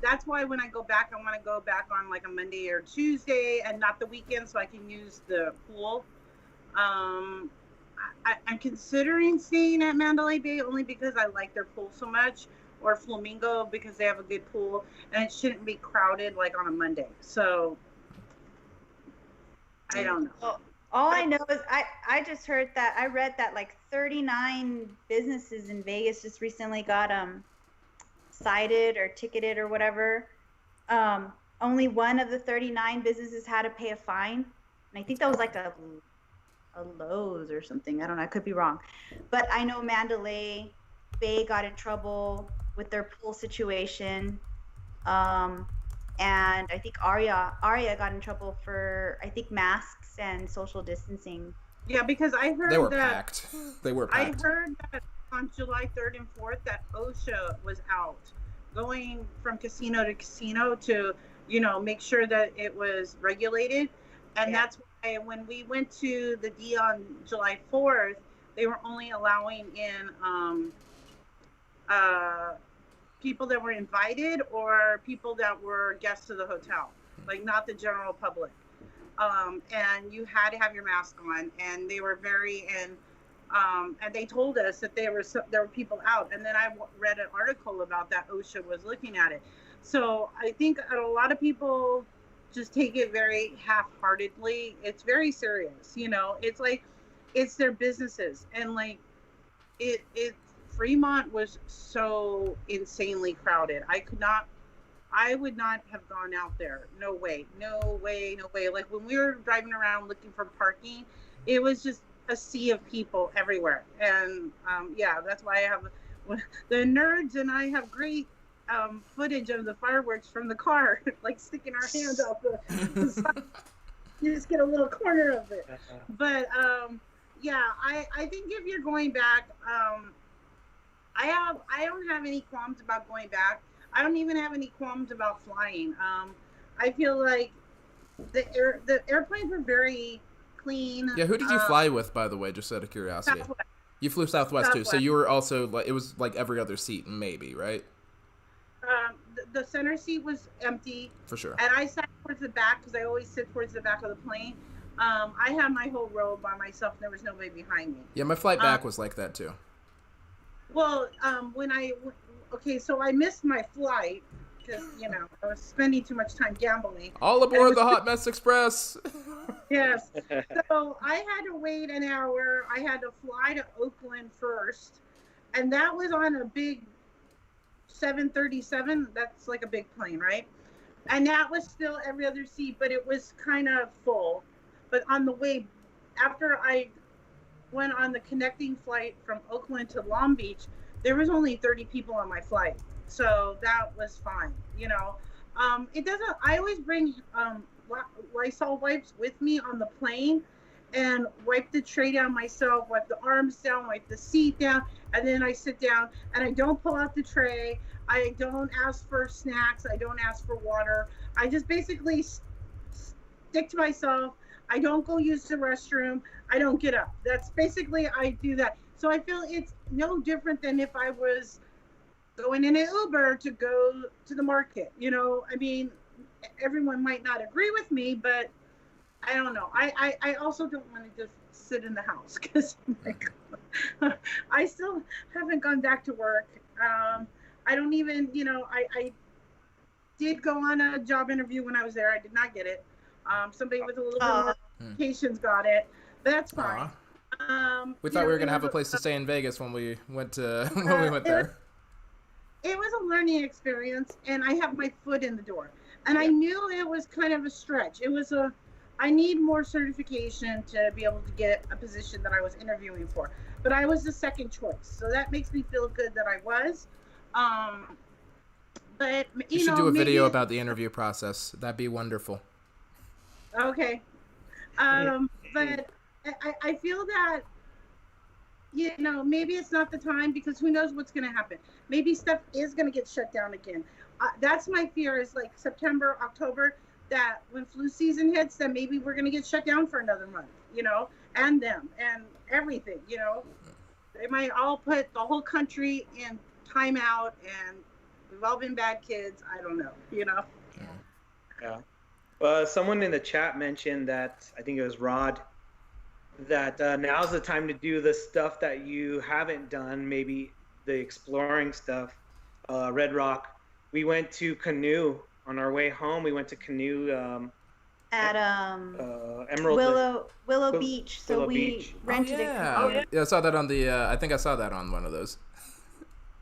That's why when I go back, I want to go back on like a Monday or Tuesday and not the weekend, so I can use the pool. I'm considering staying at Mandalay Bay only because I like their pool so much, or Flamingo because they have a good pool, and it shouldn't be crowded like on a Monday. So I don't know. Well, all I know is I just heard that I read that like 39 businesses in Vegas just recently got cited or ticketed or whatever. Only one of the 39 businesses had to pay a fine, and I think that was like a Lowe's or something. I don't know. I could be wrong. But I know Mandalay Bay got in trouble with their pool situation. And I think Aria got in trouble for, I think, masks and social distancing. Yeah, because I heard they were packed. They were packed. I heard that on July 3rd and 4th that OSHA was out going from casino to casino to, make sure that it was regulated. And that's why when we went to the D on July 4th, they were only allowing in people that were invited or people that were guests of the hotel, like not the general public. And you had to have your mask on, and they were and they told us that there were people out. And then I read an article about that OSHA was looking at it. So I think a lot of people just take it very half-heartedly. It's very serious, it's like, it's their businesses. And like Fremont was so insanely crowded. I would not have gone out there. No way. Like when we were driving around looking for parking, it was just a sea of people everywhere. And that's why I have the nerds and I have great footage of the fireworks from the car, like sticking our hands out the side. You just get a little corner of it. But I think if you're going back, I don't have any qualms about going back. I don't even have any qualms about flying. I feel like the airplanes were very clean. Yeah, who did you fly with, by the way, just out of curiosity? Southwest. You flew Southwest too, so you were also like, it was like every other seat maybe, right? The center seat was empty. For sure. And I sat towards the back because I always sit towards the back of the plane. I had my whole row by myself. And there was nobody behind me. Yeah, my flight back was like that too. Well, so I missed my flight because, I was spending too much time gambling. All aboard the Hot Mess Express. Yes. So I had to wait an hour. I had to fly to Oakland first. And that was on a big 737. That's like a big plane, right? And that was still every other seat, but it was kind of full. But on the way, after I went on the connecting flight from Oakland to Long Beach, there was only 30 people on my flight. So that was fine, It doesn't, I always bring Lysol wipes with me on the plane and wipe the tray down myself, wipe the arms down, wipe the seat down, and then I sit down and I don't pull out the tray. I don't ask for snacks. I don't ask for water. I just basically stick to myself. I don't go use the restroom. I don't get up. That's basically, I do that. So I feel it's no different than if I was going in an Uber to go to the market. You know, I mean, everyone might not agree with me, but I don't know. I also don't want to just sit in the house because I still haven't gone back to work. I don't even, you know, I did go on a job interview when I was there. I did not get it. Somebody with a little bit more qualifications got it, but that's fine. We thought we were gonna have a place to stay in Vegas when we went to when we went there. It was a learning experience, and I have my foot in the door. And I knew it was kind of a stretch. I need more certification to be able to get a position that I was interviewing for. But I was the second choice, so that makes me feel good that I was. But you should do a video about the interview process. That'd be wonderful. Okay. But I feel that, you know, maybe it's not the time because who knows what's going to happen. Maybe stuff is going to get shut down again. That's my fear is like September, October, that when flu season hits, that maybe we're going to get shut down for another month, you know, and them and everything, you know. They might all put the whole country in timeout and we've all been bad kids. I don't know, you know. Yeah. Someone in the chat mentioned that, I think it was Rod, that now's the time to do the stuff that you haven't done, maybe the exploring stuff. Red Rock. We went to Canoe on our way home. We went to Canoe at Emerald Willow Beach. So we rented a canoe. Yeah, I saw that on the. I think I saw that on one of those.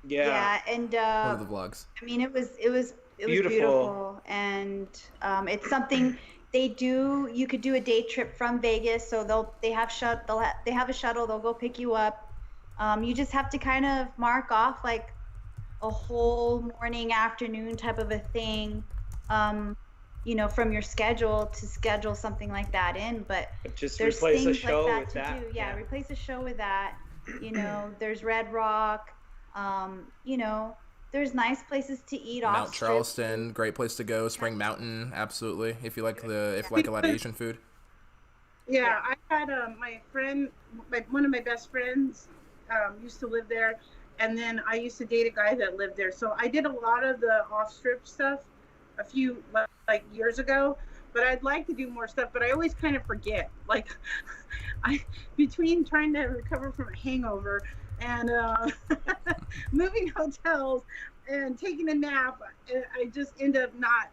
Yeah, and one of the vlogs. I mean, it was beautiful, and it's something they do. You could do a day trip from Vegas, so they have a shuttle. They'll go pick you up. You just have to kind of mark off like a whole morning, afternoon type of a thing, you know, from your schedule to schedule something like that in. But just there's replace things a show like that with to that. do. Yeah, replace a show with that. You know, there's Red Rock. You know, there's nice places to eat off Mount Charleston, great place to go. Spring Mountain, absolutely. If you like a lot of Asian food. Yeah, I had my friend, one of my best friends, used to live there. And then I used to date a guy that lived there. So I did a lot of the off-strip stuff a few like years ago, but I'd like to do more stuff, but I always kind of forget. Like between trying to recover from a hangover and moving hotels and taking a nap, I just end up not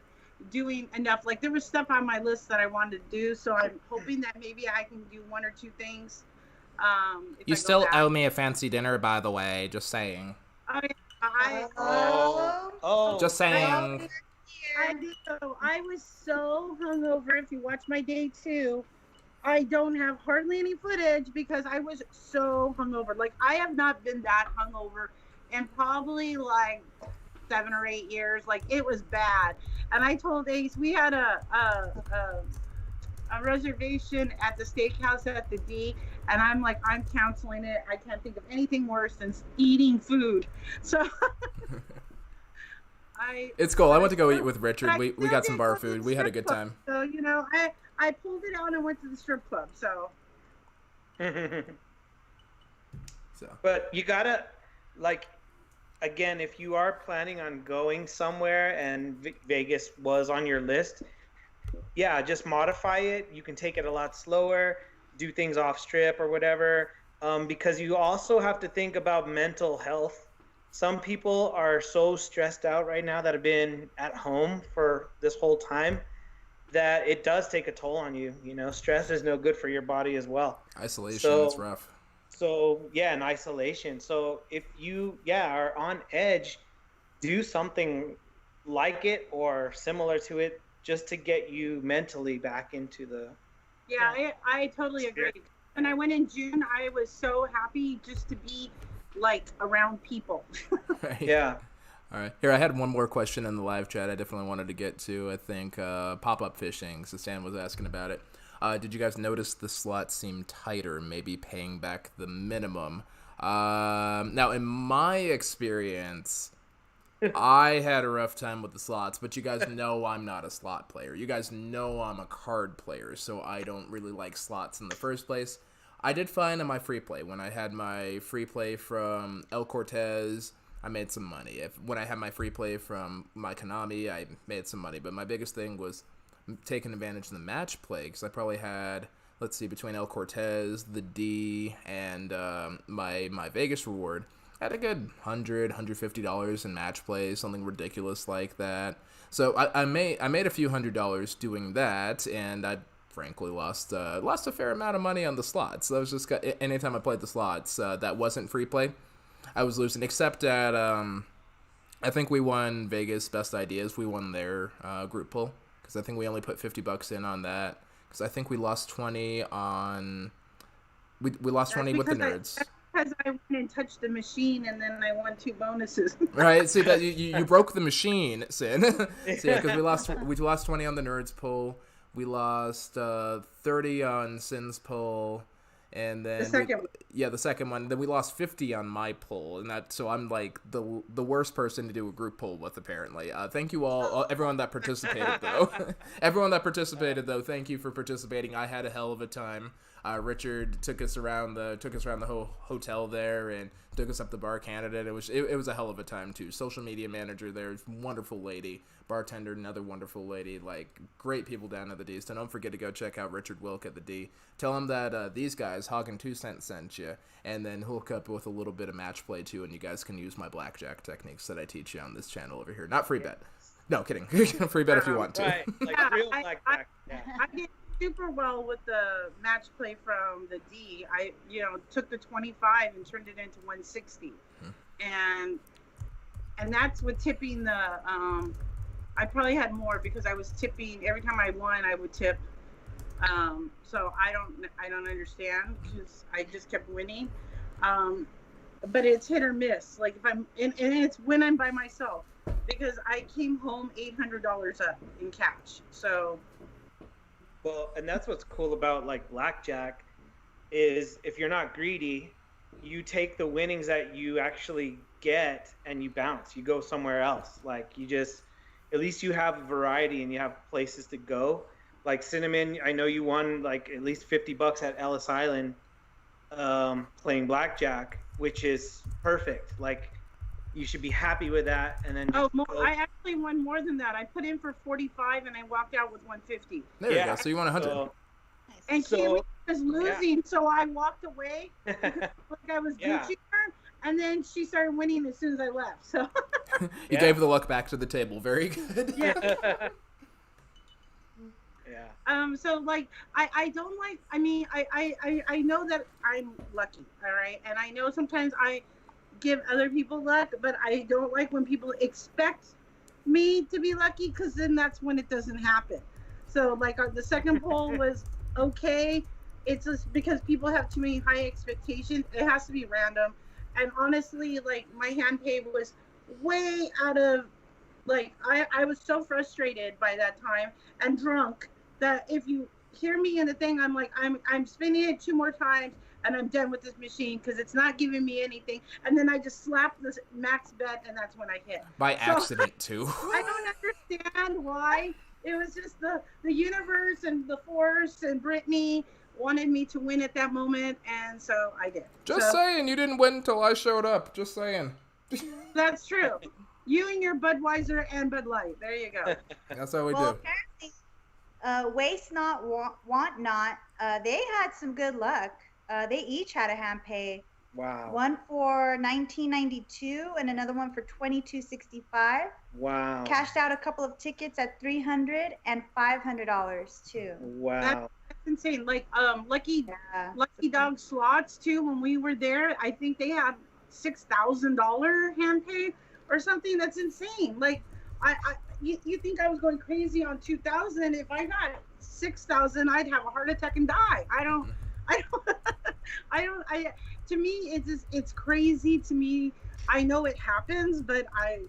doing enough. Like there was stuff on my list that I wanted to do. So I'm hoping that maybe I can do one or two things. You still owe me a fancy dinner, by the way. Just saying. Just saying. I do. I was so hungover. If you watch my day 2, I don't have hardly any footage because I was so hungover. Like I have not been that hungover in probably like 7 or 8 years. Like it was bad. And I told Ace we had a reservation at the steakhouse at the D, and I'm like, I'm canceling it. I can't think of anything worse than eating food. So it's cool. I went to go eat with Richard. We got some bar food. We had a good time. So, you know, I pulled it out and went to the strip club. So But you gotta, like, again, if you are planning on going somewhere and Vegas was on your list, yeah, just modify it. You can take it a lot slower, do things off strip or whatever, because you also have to think about mental health. Some people are so stressed out right now that have been at home for this whole time that it does take a toll on you. You know, stress is no good for your body as well. Isolation, that's rough. So, yeah, and isolation. So if you, are on edge, do something like it or similar to it just to get you mentally back into the... Yeah, I totally agree. When I went in June, I was so happy just to be, like, around people. Right. Yeah. All right. Here, I had one more question in the live chat I definitely wanted to get to. I think pop-up fishing. So Stan was asking about it. Did you guys notice the slots seem tighter, maybe paying back the minimum? Now, in my experience, I had a rough time with the slots, but you guys know I'm not a slot player. You guys know I'm a card player, so I don't really like slots in the first place. I did fine on my free play. When I had my free play from El Cortez, I made some money. When I had my free play from my Konami, I made some money. But my biggest thing was taking advantage of the match play, because I probably had, let's see, between El Cortez, the D, and my Vegas reward, I had a good $100-$150 in match play, something ridiculous like that. So I made a few $100 doing that, and I frankly lost a fair amount of money on the slots. So I was just anytime I played the slots that wasn't free play, I was losing. Except at I think we won Vegas Best Ideas. We won their group pool, because I think we only put $50 in on that. Because I think we lost 20 on we lost 20 with the nerds. Because I went and touched the machine, and then I won 2 bonuses. Right, see that you broke the machine, Sin. So yeah, because we lost 20 on the nerds pool. We lost 30 on Sin's poll, and then the second one. Then we lost 50 on my poll, and so I'm like the worst person to do a group poll with, apparently. Thank you all, everyone that participated though. Everyone that participated though, thank you for participating. I had a hell of a time. Richard took us around the whole hotel there and took us up to Bar Canada. And it was a hell of a time too. Social media manager there, wonderful lady. Bartender, another wonderful lady. Like, great people down at the D. So don't forget to go check out Richard Wilk at the D. Tell him that these guys, Hagen 2 Cents, sent you, and then hook up with a little bit of match play too, and you guys can use my blackjack techniques that I teach you on this channel over here. Not free bet. No, kidding. Free bet if you want to. Right, like real blackjack. I did super well with the match play from the D. I took the 25 and turned it into 160, and that's with tipping the. I probably had more because I was tipping every time I won. I would tip. So I don't understand, because I just kept winning. But it's hit or miss. Like if I'm and it's when I'm by myself, because I came home $800 up in cash. So. Well, and that's what's cool about like blackjack, is if you're not greedy, you take the winnings that you actually get and you bounce. You go somewhere else. Like at least you have a variety and you have places to go. Like Cinnamon, I know you won like at least $50 at Ellis Island playing blackjack, which is perfect. Like, you should be happy with that. And then I actually won more than that. I put in for 45 and I walked out with 150. There you go. So you won 100. And Kiwi was losing, so I walked away like I was Gucci her, and then she started winning as soon as I left. So you gave the luck back to the table. Very good. Yeah. So like I don't like. I mean, I know that I'm lucky. All right, and I know sometimes I give other people luck, but I don't like when people expect me to be lucky, because then that's when it doesn't happen. So like the second poll was okay. It's just because people have too many high expectations. It has to be random. And honestly, like my hand pay was way out of, like I was so frustrated by that time and drunk that if you hear me in the thing, I'm like, I'm spinning it 2 more times and I'm done with this machine because it's not giving me anything. And then I just slapped this max bet, and that's when I hit. By accident, too. I don't understand why. It was just the universe and the force, and Brittany wanted me to win at that moment, and so I did. Just saying, you didn't win until I showed up. Just saying. That's true. You and your Budweiser and Bud Light. There you go. That's how we do. Apparently, Waste Not, Want Not, they had some good luck. They each had a hand pay. Wow. One for $19.92 and another one for $22.65. Wow. Cashed out a couple of tickets at $300 and $500 too. Wow. That's insane. Like Lucky Dog Slots too. When we were there, I think they had $6,000 hand pay or something. That's insane. Like you think I was going crazy on 2,000? If I got 6,000, I'd have a heart attack and die. To me, it's crazy to me. I know it happens, but I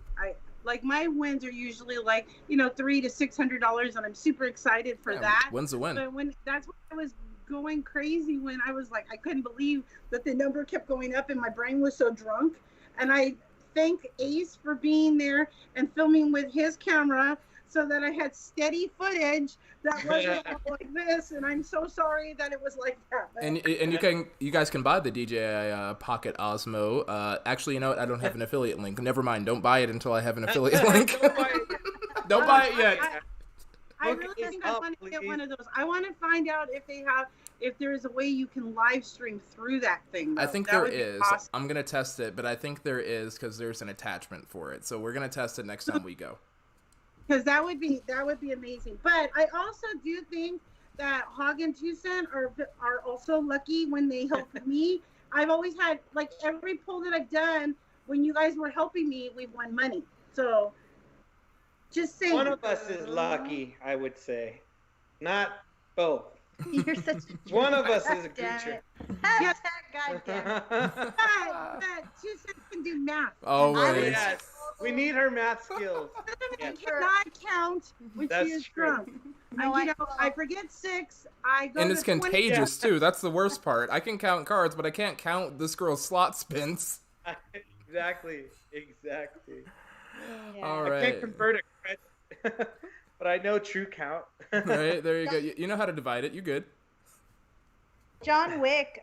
like my wins are usually like, $300 to $600, and I'm super excited for that. Win's a win. But that's when I was going crazy, when I was like, I couldn't believe that the number kept going up and my brain was so drunk, and I thank Ace for being there and filming with his camera so that I had steady footage that wasn't like this. And I'm so sorry that it was like that. And you guys can buy the DJI Pocket Osmo. Actually, you know what? I don't have an affiliate link. Never mind. Don't buy it until I have an affiliate link. Don't buy it yet. I really think I want to get one of those. I want to find out if there is a way you can live stream through that thing. Though. I think there is. Awesome. I'm gonna test it, but I think there is because there's an attachment for it. So we're gonna test it next time we go. Because that would be amazing. But I also do think that Hog and Tucson are also lucky when they help me. I've always had, like, every poll that I've done, when you guys were helping me, we've won money. So just saying. One of us is lucky, I would say. Not both. You're such a One of us is a creature. Yes, goddamn. But Tucson can do math. Always. Yes. We need her math skills. I cannot count when she is drunk. No, I forget 6. I go and to it's contagious too. That's the worst part. I can count cards, but I can't count this girl's slot spins. Exactly. Yeah. All I right. can't convert a credit, but I know true count. Right, there you go. You know how to divide it. You good. John Wick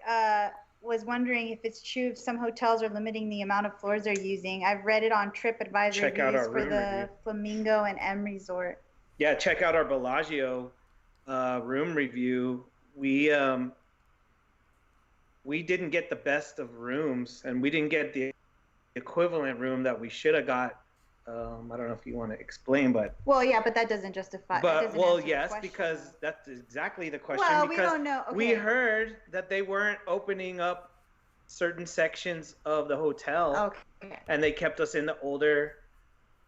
was wondering if it's true if some hotels are limiting the amount of floors they're using. I've read it on TripAdvisor Check out our for room the review. Flamingo and M Resort. Yeah, check out our Bellagio room review. We didn't get the best of rooms, and we didn't get the equivalent room that we should have got. I don't know if you want to explain, but Well, yeah, but that doesn't justify. that doesn't answer the yes, question. because that's exactly the question. Well, we because don't know. Okay. we heard that they weren't opening up certain sections of the hotel, Okay. and they kept us in the older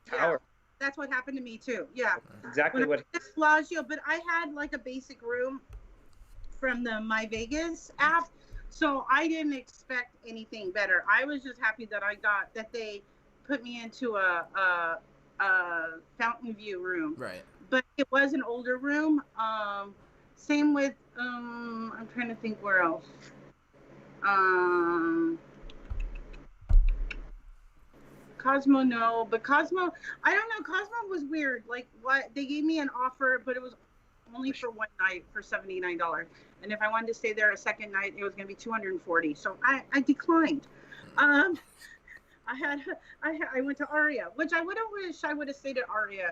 tower. That's what happened to me too. Yeah. Exactly When what. I was at Bellagio, but I had like a basic room from the My Vegas app, so I didn't expect anything better. I was just happy that they put me into a fountain view room. Right. But it was an older room. Same with I'm trying to think where else. Cosmo, no, but Cosmo, I don't know. Cosmo was weird. Like, what they gave me an offer, but it was only for one night for $79, and if I wanted to stay there a second night, it was going to be $240. So I declined. I went to Aria, which I would have wished I would have stayed at Aria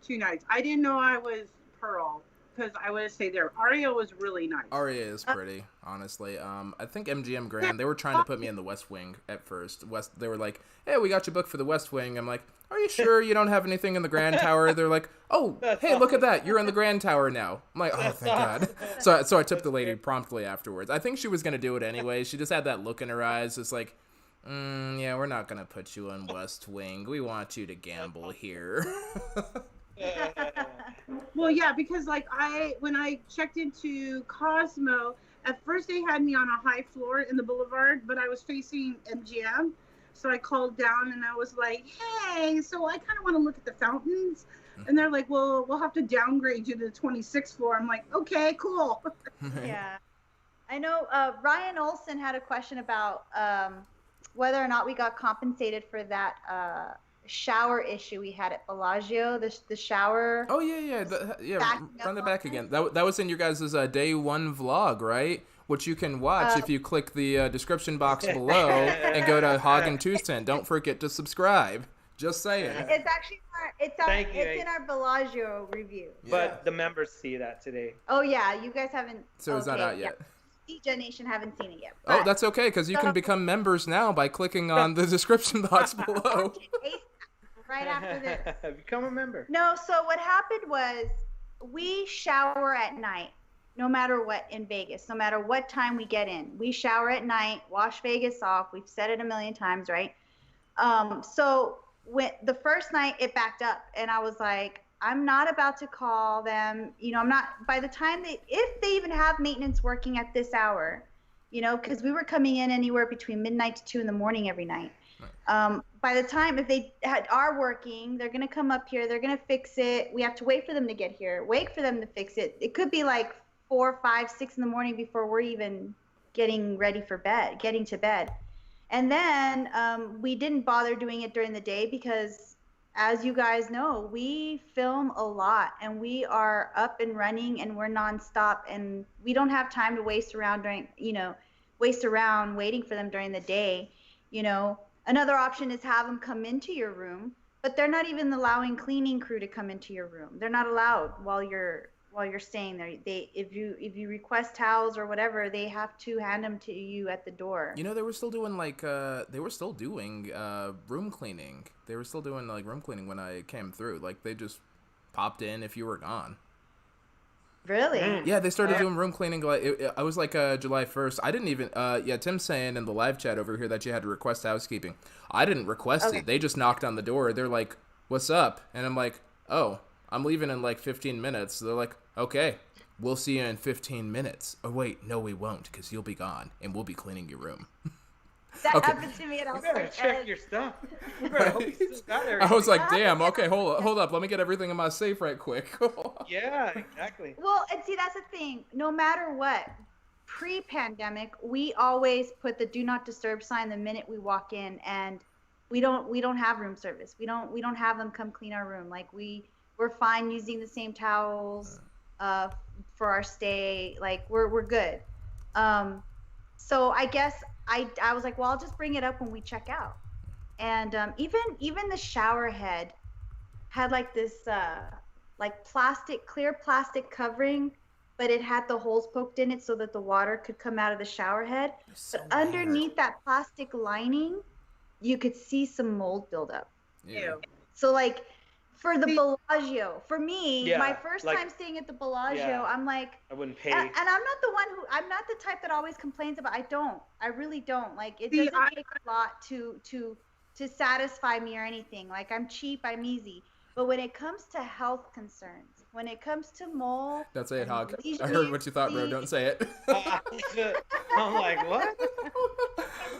2 nights. I didn't know I was Pearl because I would have stayed there. Aria was really nice. Aria is pretty, honestly. I think MGM Grand, they were trying to put me in the West Wing at first. They were like, hey, we got you booked for the West Wing. I'm like, are you sure you don't have anything in the Grand Tower? They're like, oh, hey, look at that. You're in the Grand Tower now. I'm like, oh, thank God. So I tipped the lady promptly afterwards. I think she was going to do it anyway. She just had that look in her eyes. It's like, yeah, we're not going to put you in West Wing. We want you to gamble here. Well, yeah, because like when I checked into Cosmo, at first they had me on a high floor in the boulevard, but I was facing MGM. So I called down and I was like, hey, so I kind of want to look at the fountains. And they're like, well, we'll have to downgrade you to the 26th floor. I'm like, okay, cool. Yeah. I know Ryan Olson had a question about whether or not we got compensated for that shower issue we had at Bellagio, the shower. Oh, yeah. Run that back again. That was in your guys' day 1 vlog, right? Which you can watch if you click the description box below and go to Hog and Tucson. Don't forget to subscribe. Just saying. It's actually in our Bellagio review. But the members see that today. Oh yeah, you guys haven't. So it's not out yet. DJ Nation haven't seen it yet. Oh, that's okay, because you can become members now by clicking on the description box below. Right after this. Become a member. No, so what happened was we shower at night, no matter what in Vegas, no matter what time we get in. We shower at night, wash Vegas off. We've said it a million times, right? So when the first night it backed up, and I was like, I'm not about to call them. I'm not, by the time if they even have maintenance working at this hour, because we were coming in anywhere between midnight to 2 in the morning every night. By the time, if they are working, they're going to come up here, they're going to fix it. We have to wait for them to get here, wait for them to fix it. It could be like 4, 5, 6 in the morning before we're even getting to bed. And then we didn't bother doing it during the day because, as you guys know, we film a lot and we are up and running and we're nonstop and we don't have time to waste around waste around waiting for them during the day. Another option is have them come into your room, but they're not even allowing cleaning crew to come into your room. They're not allowed while you're staying there. If you request towels or whatever, they have to hand them to you at the door. They were still doing room cleaning. They were still doing like room cleaning when I came through. Like they just popped in if you were gone. Really? Yeah, they started doing room cleaning. I was like July 1st. I didn't even. Tim's saying in the live chat over here that you had to request housekeeping. I didn't request it. They just knocked on the door. They're like, "What's up?" And I'm like, "Oh, I'm leaving in like 15 minutes." So they're like, "Okay, we'll see you in 15 minutes." Oh wait, no, we won't, because you'll be gone and we'll be cleaning your room. That happened to me, and I was better like, check your stuff. You better hope you still got everything. I was like, damn, okay, hold up. Let me get everything in my safe right quick. Yeah, exactly. Well, and see, that's the thing. No matter what, pre-pandemic, we always put the do not disturb sign the minute we walk in, and we don't have room service. We don't have them come clean our room. Like we're fine using the same towels for our stay. Like we're good. So I guess I was like, well, I'll just bring it up when we check out. And even the shower head had like this like clear plastic covering, but it had the holes poked in it so that the water could come out of the shower head. But underneath that plastic lining, you could see some mold buildup. Ew. So like for the Bellagio, for me, my first like, time staying at the Bellagio, I'm like, I wouldn't pay. and I'm not the type that always complains about. I really don't. Like it doesn't take a lot to satisfy me or anything. Like I'm cheap, I'm easy. But when it comes to health concerns, when it comes to mold, don't say it, Hog. I heard what you thought, bro. Don't say it. I'm like, what?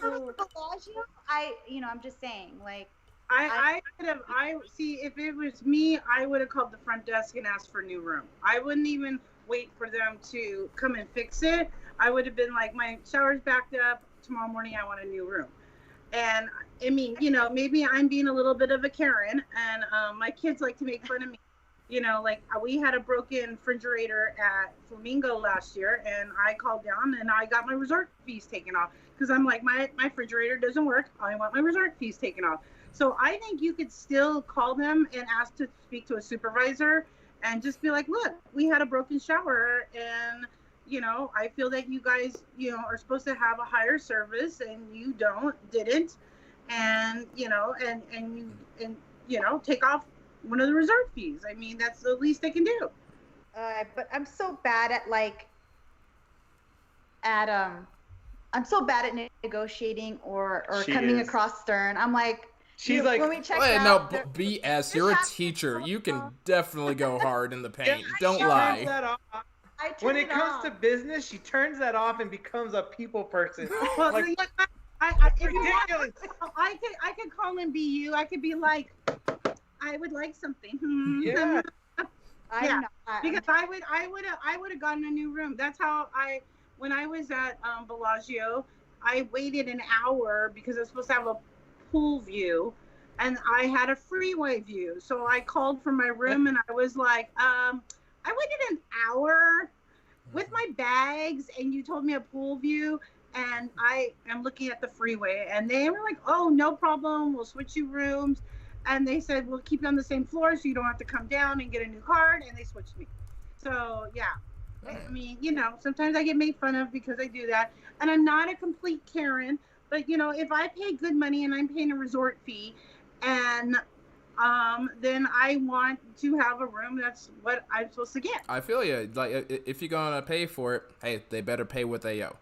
Bellagio, I'm just saying, like. I see, if it was me, I would have called the front desk and asked for a new room. I wouldn't even wait for them to come and fix it. I would have been like, my shower's backed up. Tomorrow morning, I want a new room. And I mean, maybe I'm being a little bit of a Karen, and my kids like to make fun of me. Like we had a broken refrigerator at Flamingo last year, and I called down and I got my resort fees taken off because I'm like, my refrigerator doesn't work. I want my resort fees taken off. So I think you could still call them and ask to speak to a supervisor and just be like, look, we had a broken shower and, I feel that you guys, are supposed to have a higher service and you didn't. And, take off one of the resort fees. I mean, that's the least they can do. But I'm so bad I'm so bad at negotiating or coming across stern. I'm like, she's like, when we check no, BS. You're a teacher. You can definitely go hard in the paint. Don't lie. When it comes to business, she turns that off and becomes a people person. Well, like, if ridiculous. I could call and be you. I could be like, I would like something. Yeah. Because I would have gotten a new room. That's how when I was at Bellagio, I waited an hour because I was supposed to have a pool view, and I had a freeway view. So I called for my room, and I was like, I waited an hour with my bags, and you told me a pool view, and I am looking at the freeway, and they were like, oh, no problem, we'll switch you rooms. And they said, we'll keep you on the same floor so you don't have to come down and get a new card, and they switched me. So yeah, I mean, sometimes I get made fun of because I do that, and I'm not a complete Karen, but if I pay good money and I'm paying a resort fee, and then I want to have a room, that's what I'm supposed to get. I feel you. Like, if you're gonna pay for it, hey, they better pay what they owe.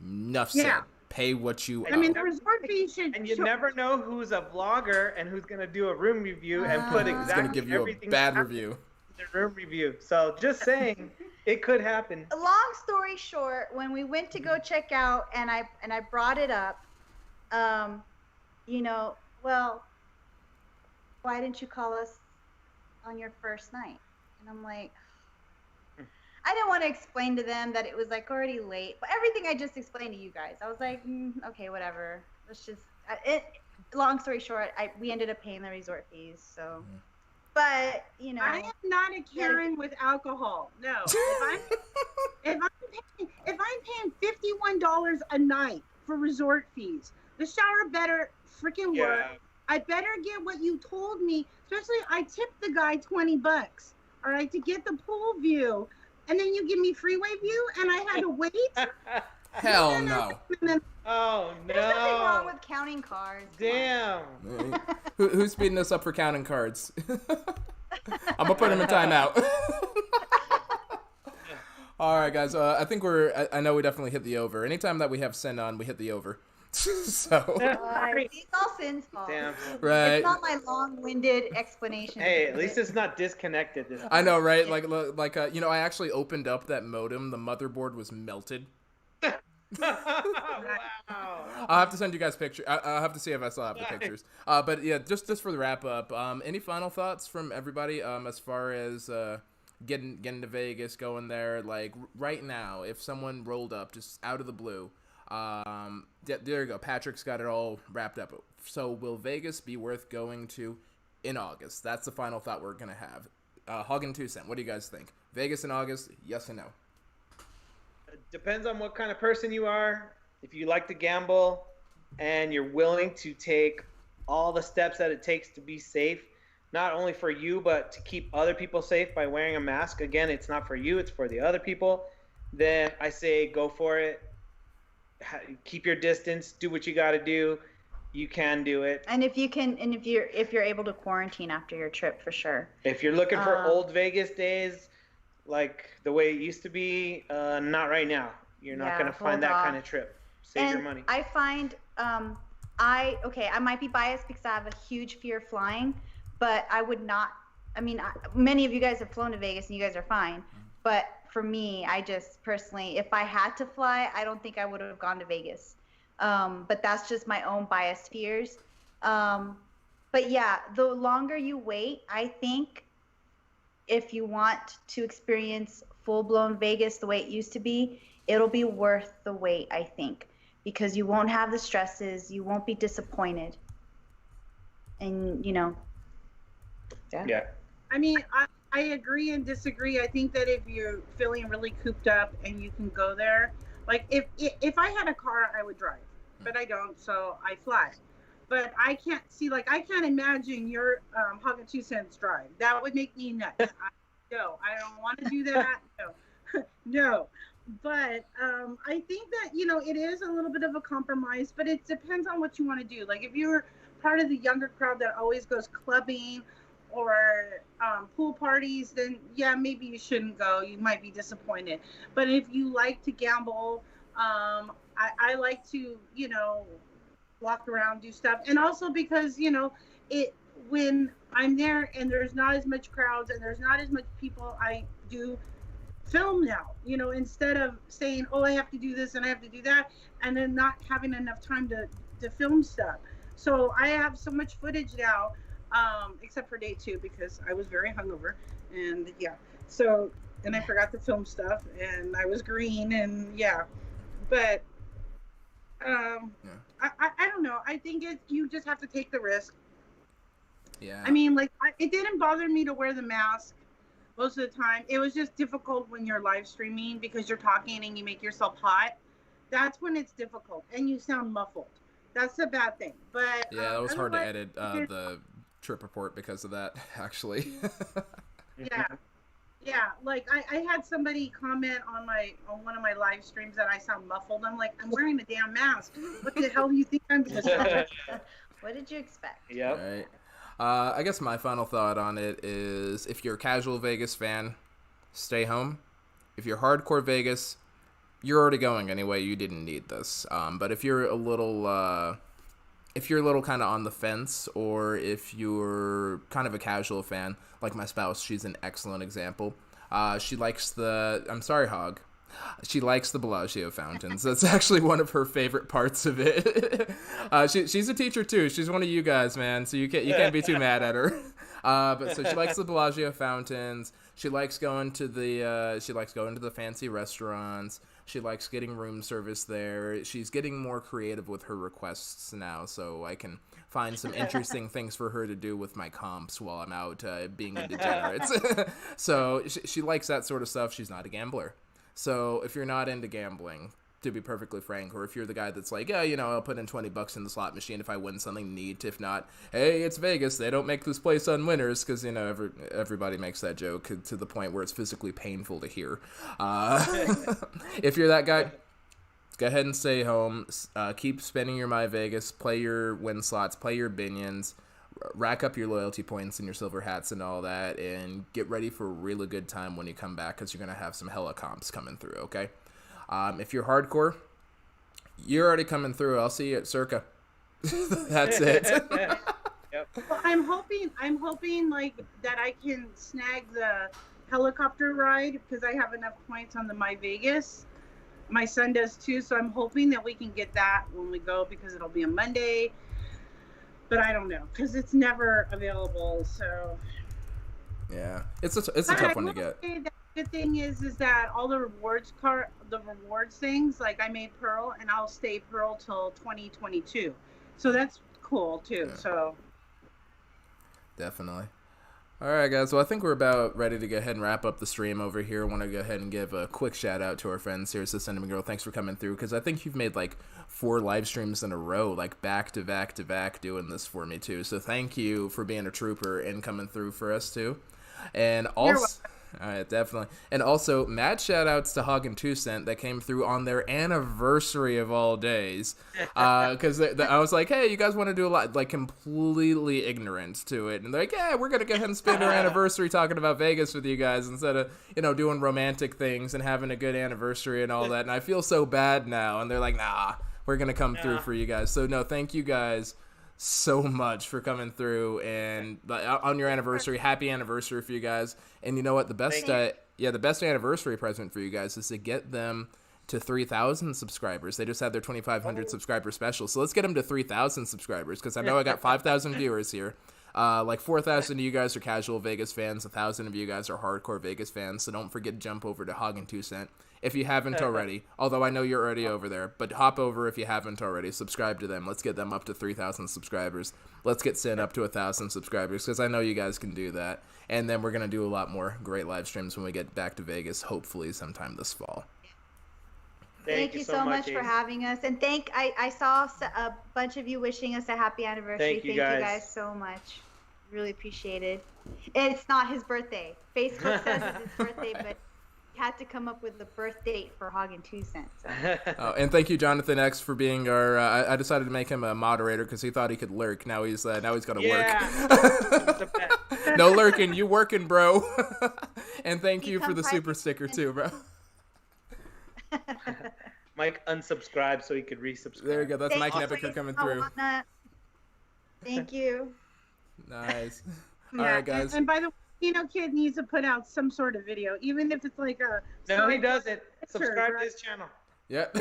Enough said. Pay what you owe. I mean, the resort fee should. And you never know who's a vlogger and who's gonna do a room review and put exactly gonna give you everything a bad review. In the room review. So just saying, it could happen. Long story short, when we went to go check out, and I brought it up, well, why didn't you call us on your first night? And I'm like, I didn't want to explain to them that it was like already late, but everything I just explained to you guys, I was like, okay, whatever. It's just long story short, we ended up paying the resort fees. So, but you know, I am not a Karen with alcohol. No, if I'm paying $51 a night for resort fees, the shower better freaking work. I better get what you told me. Especially, I tipped the guy $20, all right, to get the pool view, and then you give me freeway view, and I had to wait. Hell no. Oh no. There's nothing wrong with counting cards. Damn. Who's speeding us up for counting cards? I'm gonna put him in timeout. All right, guys. I think I know we definitely hit the over. Anytime that we have Sin on, we hit the over. So. It's all Sin's fault. Damn. Right. It's not my long-winded explanation. Hey, at least it's not disconnected this time. I know, right? Like, you know, I actually opened up that modem. The motherboard was melted. Wow. I'll have to send you guys pictures. I'll have to see if I still have the pictures. But yeah, just for the wrap up, any final thoughts from everybody as far as getting to Vegas, going there? Like right now, if someone rolled up just out of the blue, there you go. Patrick's got it all wrapped up. So will Vegas be worth going to in August? That's the final thought we're gonna have. Hog and 2 cent. What do you guys think? Vegas in August? Yes or no? Depends on what kind of person you are. If you like to gamble and you're willing to take all the steps that it takes to be safe, not only for you, but to keep other people safe by wearing a mask. Again, it's not for you, it's for the other people. Then I say go for it. Keep your distance. Do what you got to do. You can do it. And if you're able to quarantine after your trip, for sure. If you're looking for old Vegas days, like the way it used to be, not right now. You're not going to find that kind of trip. Save your money. I find, I might be biased because I have a huge fear of flying, but I would not, many of you guys have flown to Vegas and you guys are fine. But for me, I just personally, if I had to fly, I don't think I would have gone to Vegas. But that's just my own biased fears. But yeah, the longer you wait, I think, if you want to experience full-blown Vegas the way it used to be, it'll be worth the wait, I think, because you won't have the stresses, you won't be disappointed, and yeah. I mean, I agree and disagree. I think that if you're feeling really cooped up and you can go there, like if I had a car, I would drive, but I don't, so I fly. But I can't imagine your Hog and 2 cents drive. That would make me nuts. No, I don't want to do that. No, no. But I think that, it is a little bit of a compromise, but it depends on what you want to do. Like if you're part of the younger crowd that always goes clubbing or pool parties, then yeah, maybe you shouldn't go. You might be disappointed. But if you like to gamble, I like to, walk around, do stuff. And also because, when I'm there and there's not as much crowds and there's not as much people, I do film now, instead of saying, oh, I have to do this and I have to do that, and then not having enough time to film stuff. So I have so much footage now, except for day 2 because I was very hungover, and yeah. So, and I forgot to film stuff, and I was green, and yeah. But I don't know. I think you just have to take the risk. Yeah. I mean, it didn't bother me to wear the mask most of the time. It was just difficult when you're live streaming because you're talking and you make yourself hot. That's when it's difficult and you sound muffled. That's a bad thing. But yeah, that was hard to edit the trip report because of that, actually. Yeah, like I had somebody comment on one of my live streams that I sound muffled. I'm like, I'm wearing a damn mask. What the hell do you think I'm doing? What did you expect? Yep. All right. I guess my final thought on it is, if you're a casual Vegas fan, stay home. If you're hardcore Vegas, you're already going anyway. You didn't need this. But if you're a little kind of on the fence, or if you're kind of a casual fan, like my spouse, she's an excellent example. She likes I'm sorry, Hog. She likes the Bellagio fountains. That's actually one of her favorite parts of it. She's a teacher too. She's one of you guys, man. So you can't be too mad at her. But so she likes the Bellagio fountains. She likes going to the fancy restaurants. She likes getting room service there. She's getting more creative with her requests now, so I can find some interesting things for her to do with my comps while I'm out being a degenerate. So she likes that sort of stuff. She's not a gambler. So if you're not into gambling, to be perfectly frank, or if you're the guy that's like, yeah, I'll put in $20 in the slot machine if I win something neat. If not, hey, it's Vegas. They don't make this place on winners, because, everybody makes that joke to the point where it's physically painful to hear. If you're that guy, go ahead and stay home. Keep spending your My Vegas. Play your win slots. Play your binions. Rack up your loyalty points and your silver hats and all that, and get ready for a really good time when you come back, because you're going to have some hella comps coming through, okay? If you're hardcore, you're already coming through. I'll see you at Circa. That's it. Yep. Well, I'm hoping like that I can snag the helicopter ride because I have enough points on the My Vegas. My son does too, so I'm hoping that we can get that when we go because it'll be a Monday. But I don't know because it's never available. So yeah, it's a tough one to get. The good thing is that all the rewards things, like I made Pearl and I'll stay Pearl till 2022. So that's cool too. Yeah. So definitely. All right, guys. Well, I think we're about ready to go ahead and wrap up the stream over here. I want to go ahead and give a quick shout out to our friends here. So, Cinnamon Girl, thanks for coming through, because I think you've made like 4 live streams in a row, like back to back to back, doing this for me too. So, thank you for being a trooper and coming through for us too. And also, all right, definitely. And also, mad shout outs to Hog and 2 Cent that came through on their anniversary of all days. Because I was like, hey, you guys want to do a lot, like completely ignorant to it. And they're like, yeah, we're going to go ahead and spend our anniversary talking about Vegas with you guys instead of, doing romantic things and having a good anniversary and all that. And I feel so bad now. And they're like, nah, we're going to come through for you guys. So, no, thank you guys so much for coming through, and on your anniversary, happy anniversary for you guys. And you know what, the best anniversary present for you guys is to get them to 3,000 subscribers. They just had their 2,500 subscriber special, so let's get them to 3,000 subscribers, because I know I got 5,000 viewers here. Like 4,000 of you guys are casual Vegas fans, 1,000 of you guys are hardcore Vegas fans, so don't forget to jump over to Hog and 2 Cent if you haven't already, although I know you're already over there, but hop over if you haven't already, subscribe to them. Let's get them up to 3,000 subscribers. Let's get Sin up to 1,000 subscribers, because I know you guys can do that, and then we're going to do a lot more great live streams when we get back to Vegas, hopefully sometime this fall. Thank you so much for having us, and I saw a bunch of you wishing us a happy anniversary. Thank you guys so much. Really appreciate it. It's not his birthday. Facebook says it's his birthday, but he had to come up with the birth date for Hog and 2 Cent. So. And thank you, Jonathan X, for being our. I decided to make him a moderator because he thought he could lurk. Now he's got to work. No lurking, you working, bro. And thank you for the super sticker too, bro. Mike unsubscribed so he could resubscribe. There we go. That's Mike Nebeker coming through. Thank you. Nice. All right, guys. And by the way, Kid needs to put out some sort of video, even if it's like a. No, he doesn't. Subscribe to his channel. Yep.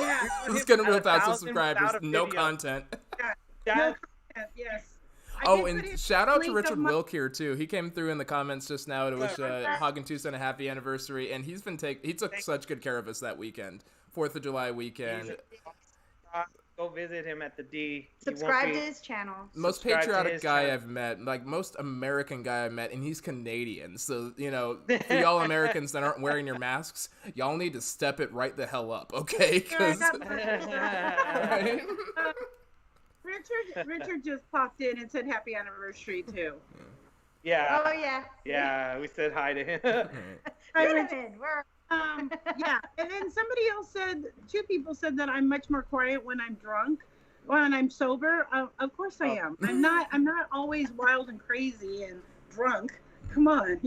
He's gonna rip out some subscribers. No content. No content. Yes. Oh, and shout out to Richard Wilk here too. He came through in the comments just now to wish Hog and 2 Cent a happy anniversary, and he took such good care of us that weekend, 4th of July weekend. Go visit him at the D. Subscribe to his channel. Most patriotic guy I've met, like most American guy I've met, and he's Canadian. So, for y'all Americans that aren't wearing your masks, y'all need to step it right the hell up, okay? Right? Richard just popped in and said happy anniversary too. Yeah. Oh yeah. Yeah, we said hi to him. Yeah, and then somebody else said, 2 people said that I'm much more quiet when I'm drunk. When I'm sober, of course I am. I'm not always wild and crazy and drunk. Come on,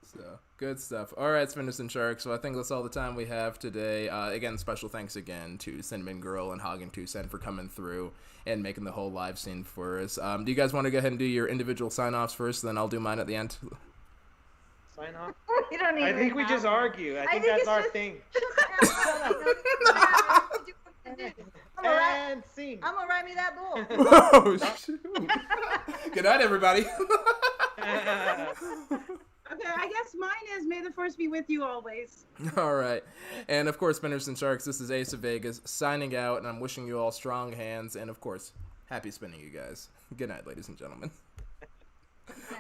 So, good stuff. All right, Spinners and Sharks. So I think that's all the time we have today. Again, special thanks again to Cinnamon Girl and Hog and 2 Cent for coming through and making the whole live scene for us. Do you guys want to go ahead and do your individual sign-offs first, then I'll do mine at the end? Sign off? We don't even I think we just argue. I think that's our thing. And scene. I'm gonna write me that bull. Oh, shoot. Good night, everybody. Okay, I guess Mine is May the Force be with you always. All right. And of course, Spinners and Sharks, this is Ace of Vegas signing out, and I'm wishing you all strong hands and, of course, happy spinning, you guys. Good night, ladies and gentlemen.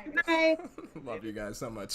Good night. Love you guys so much.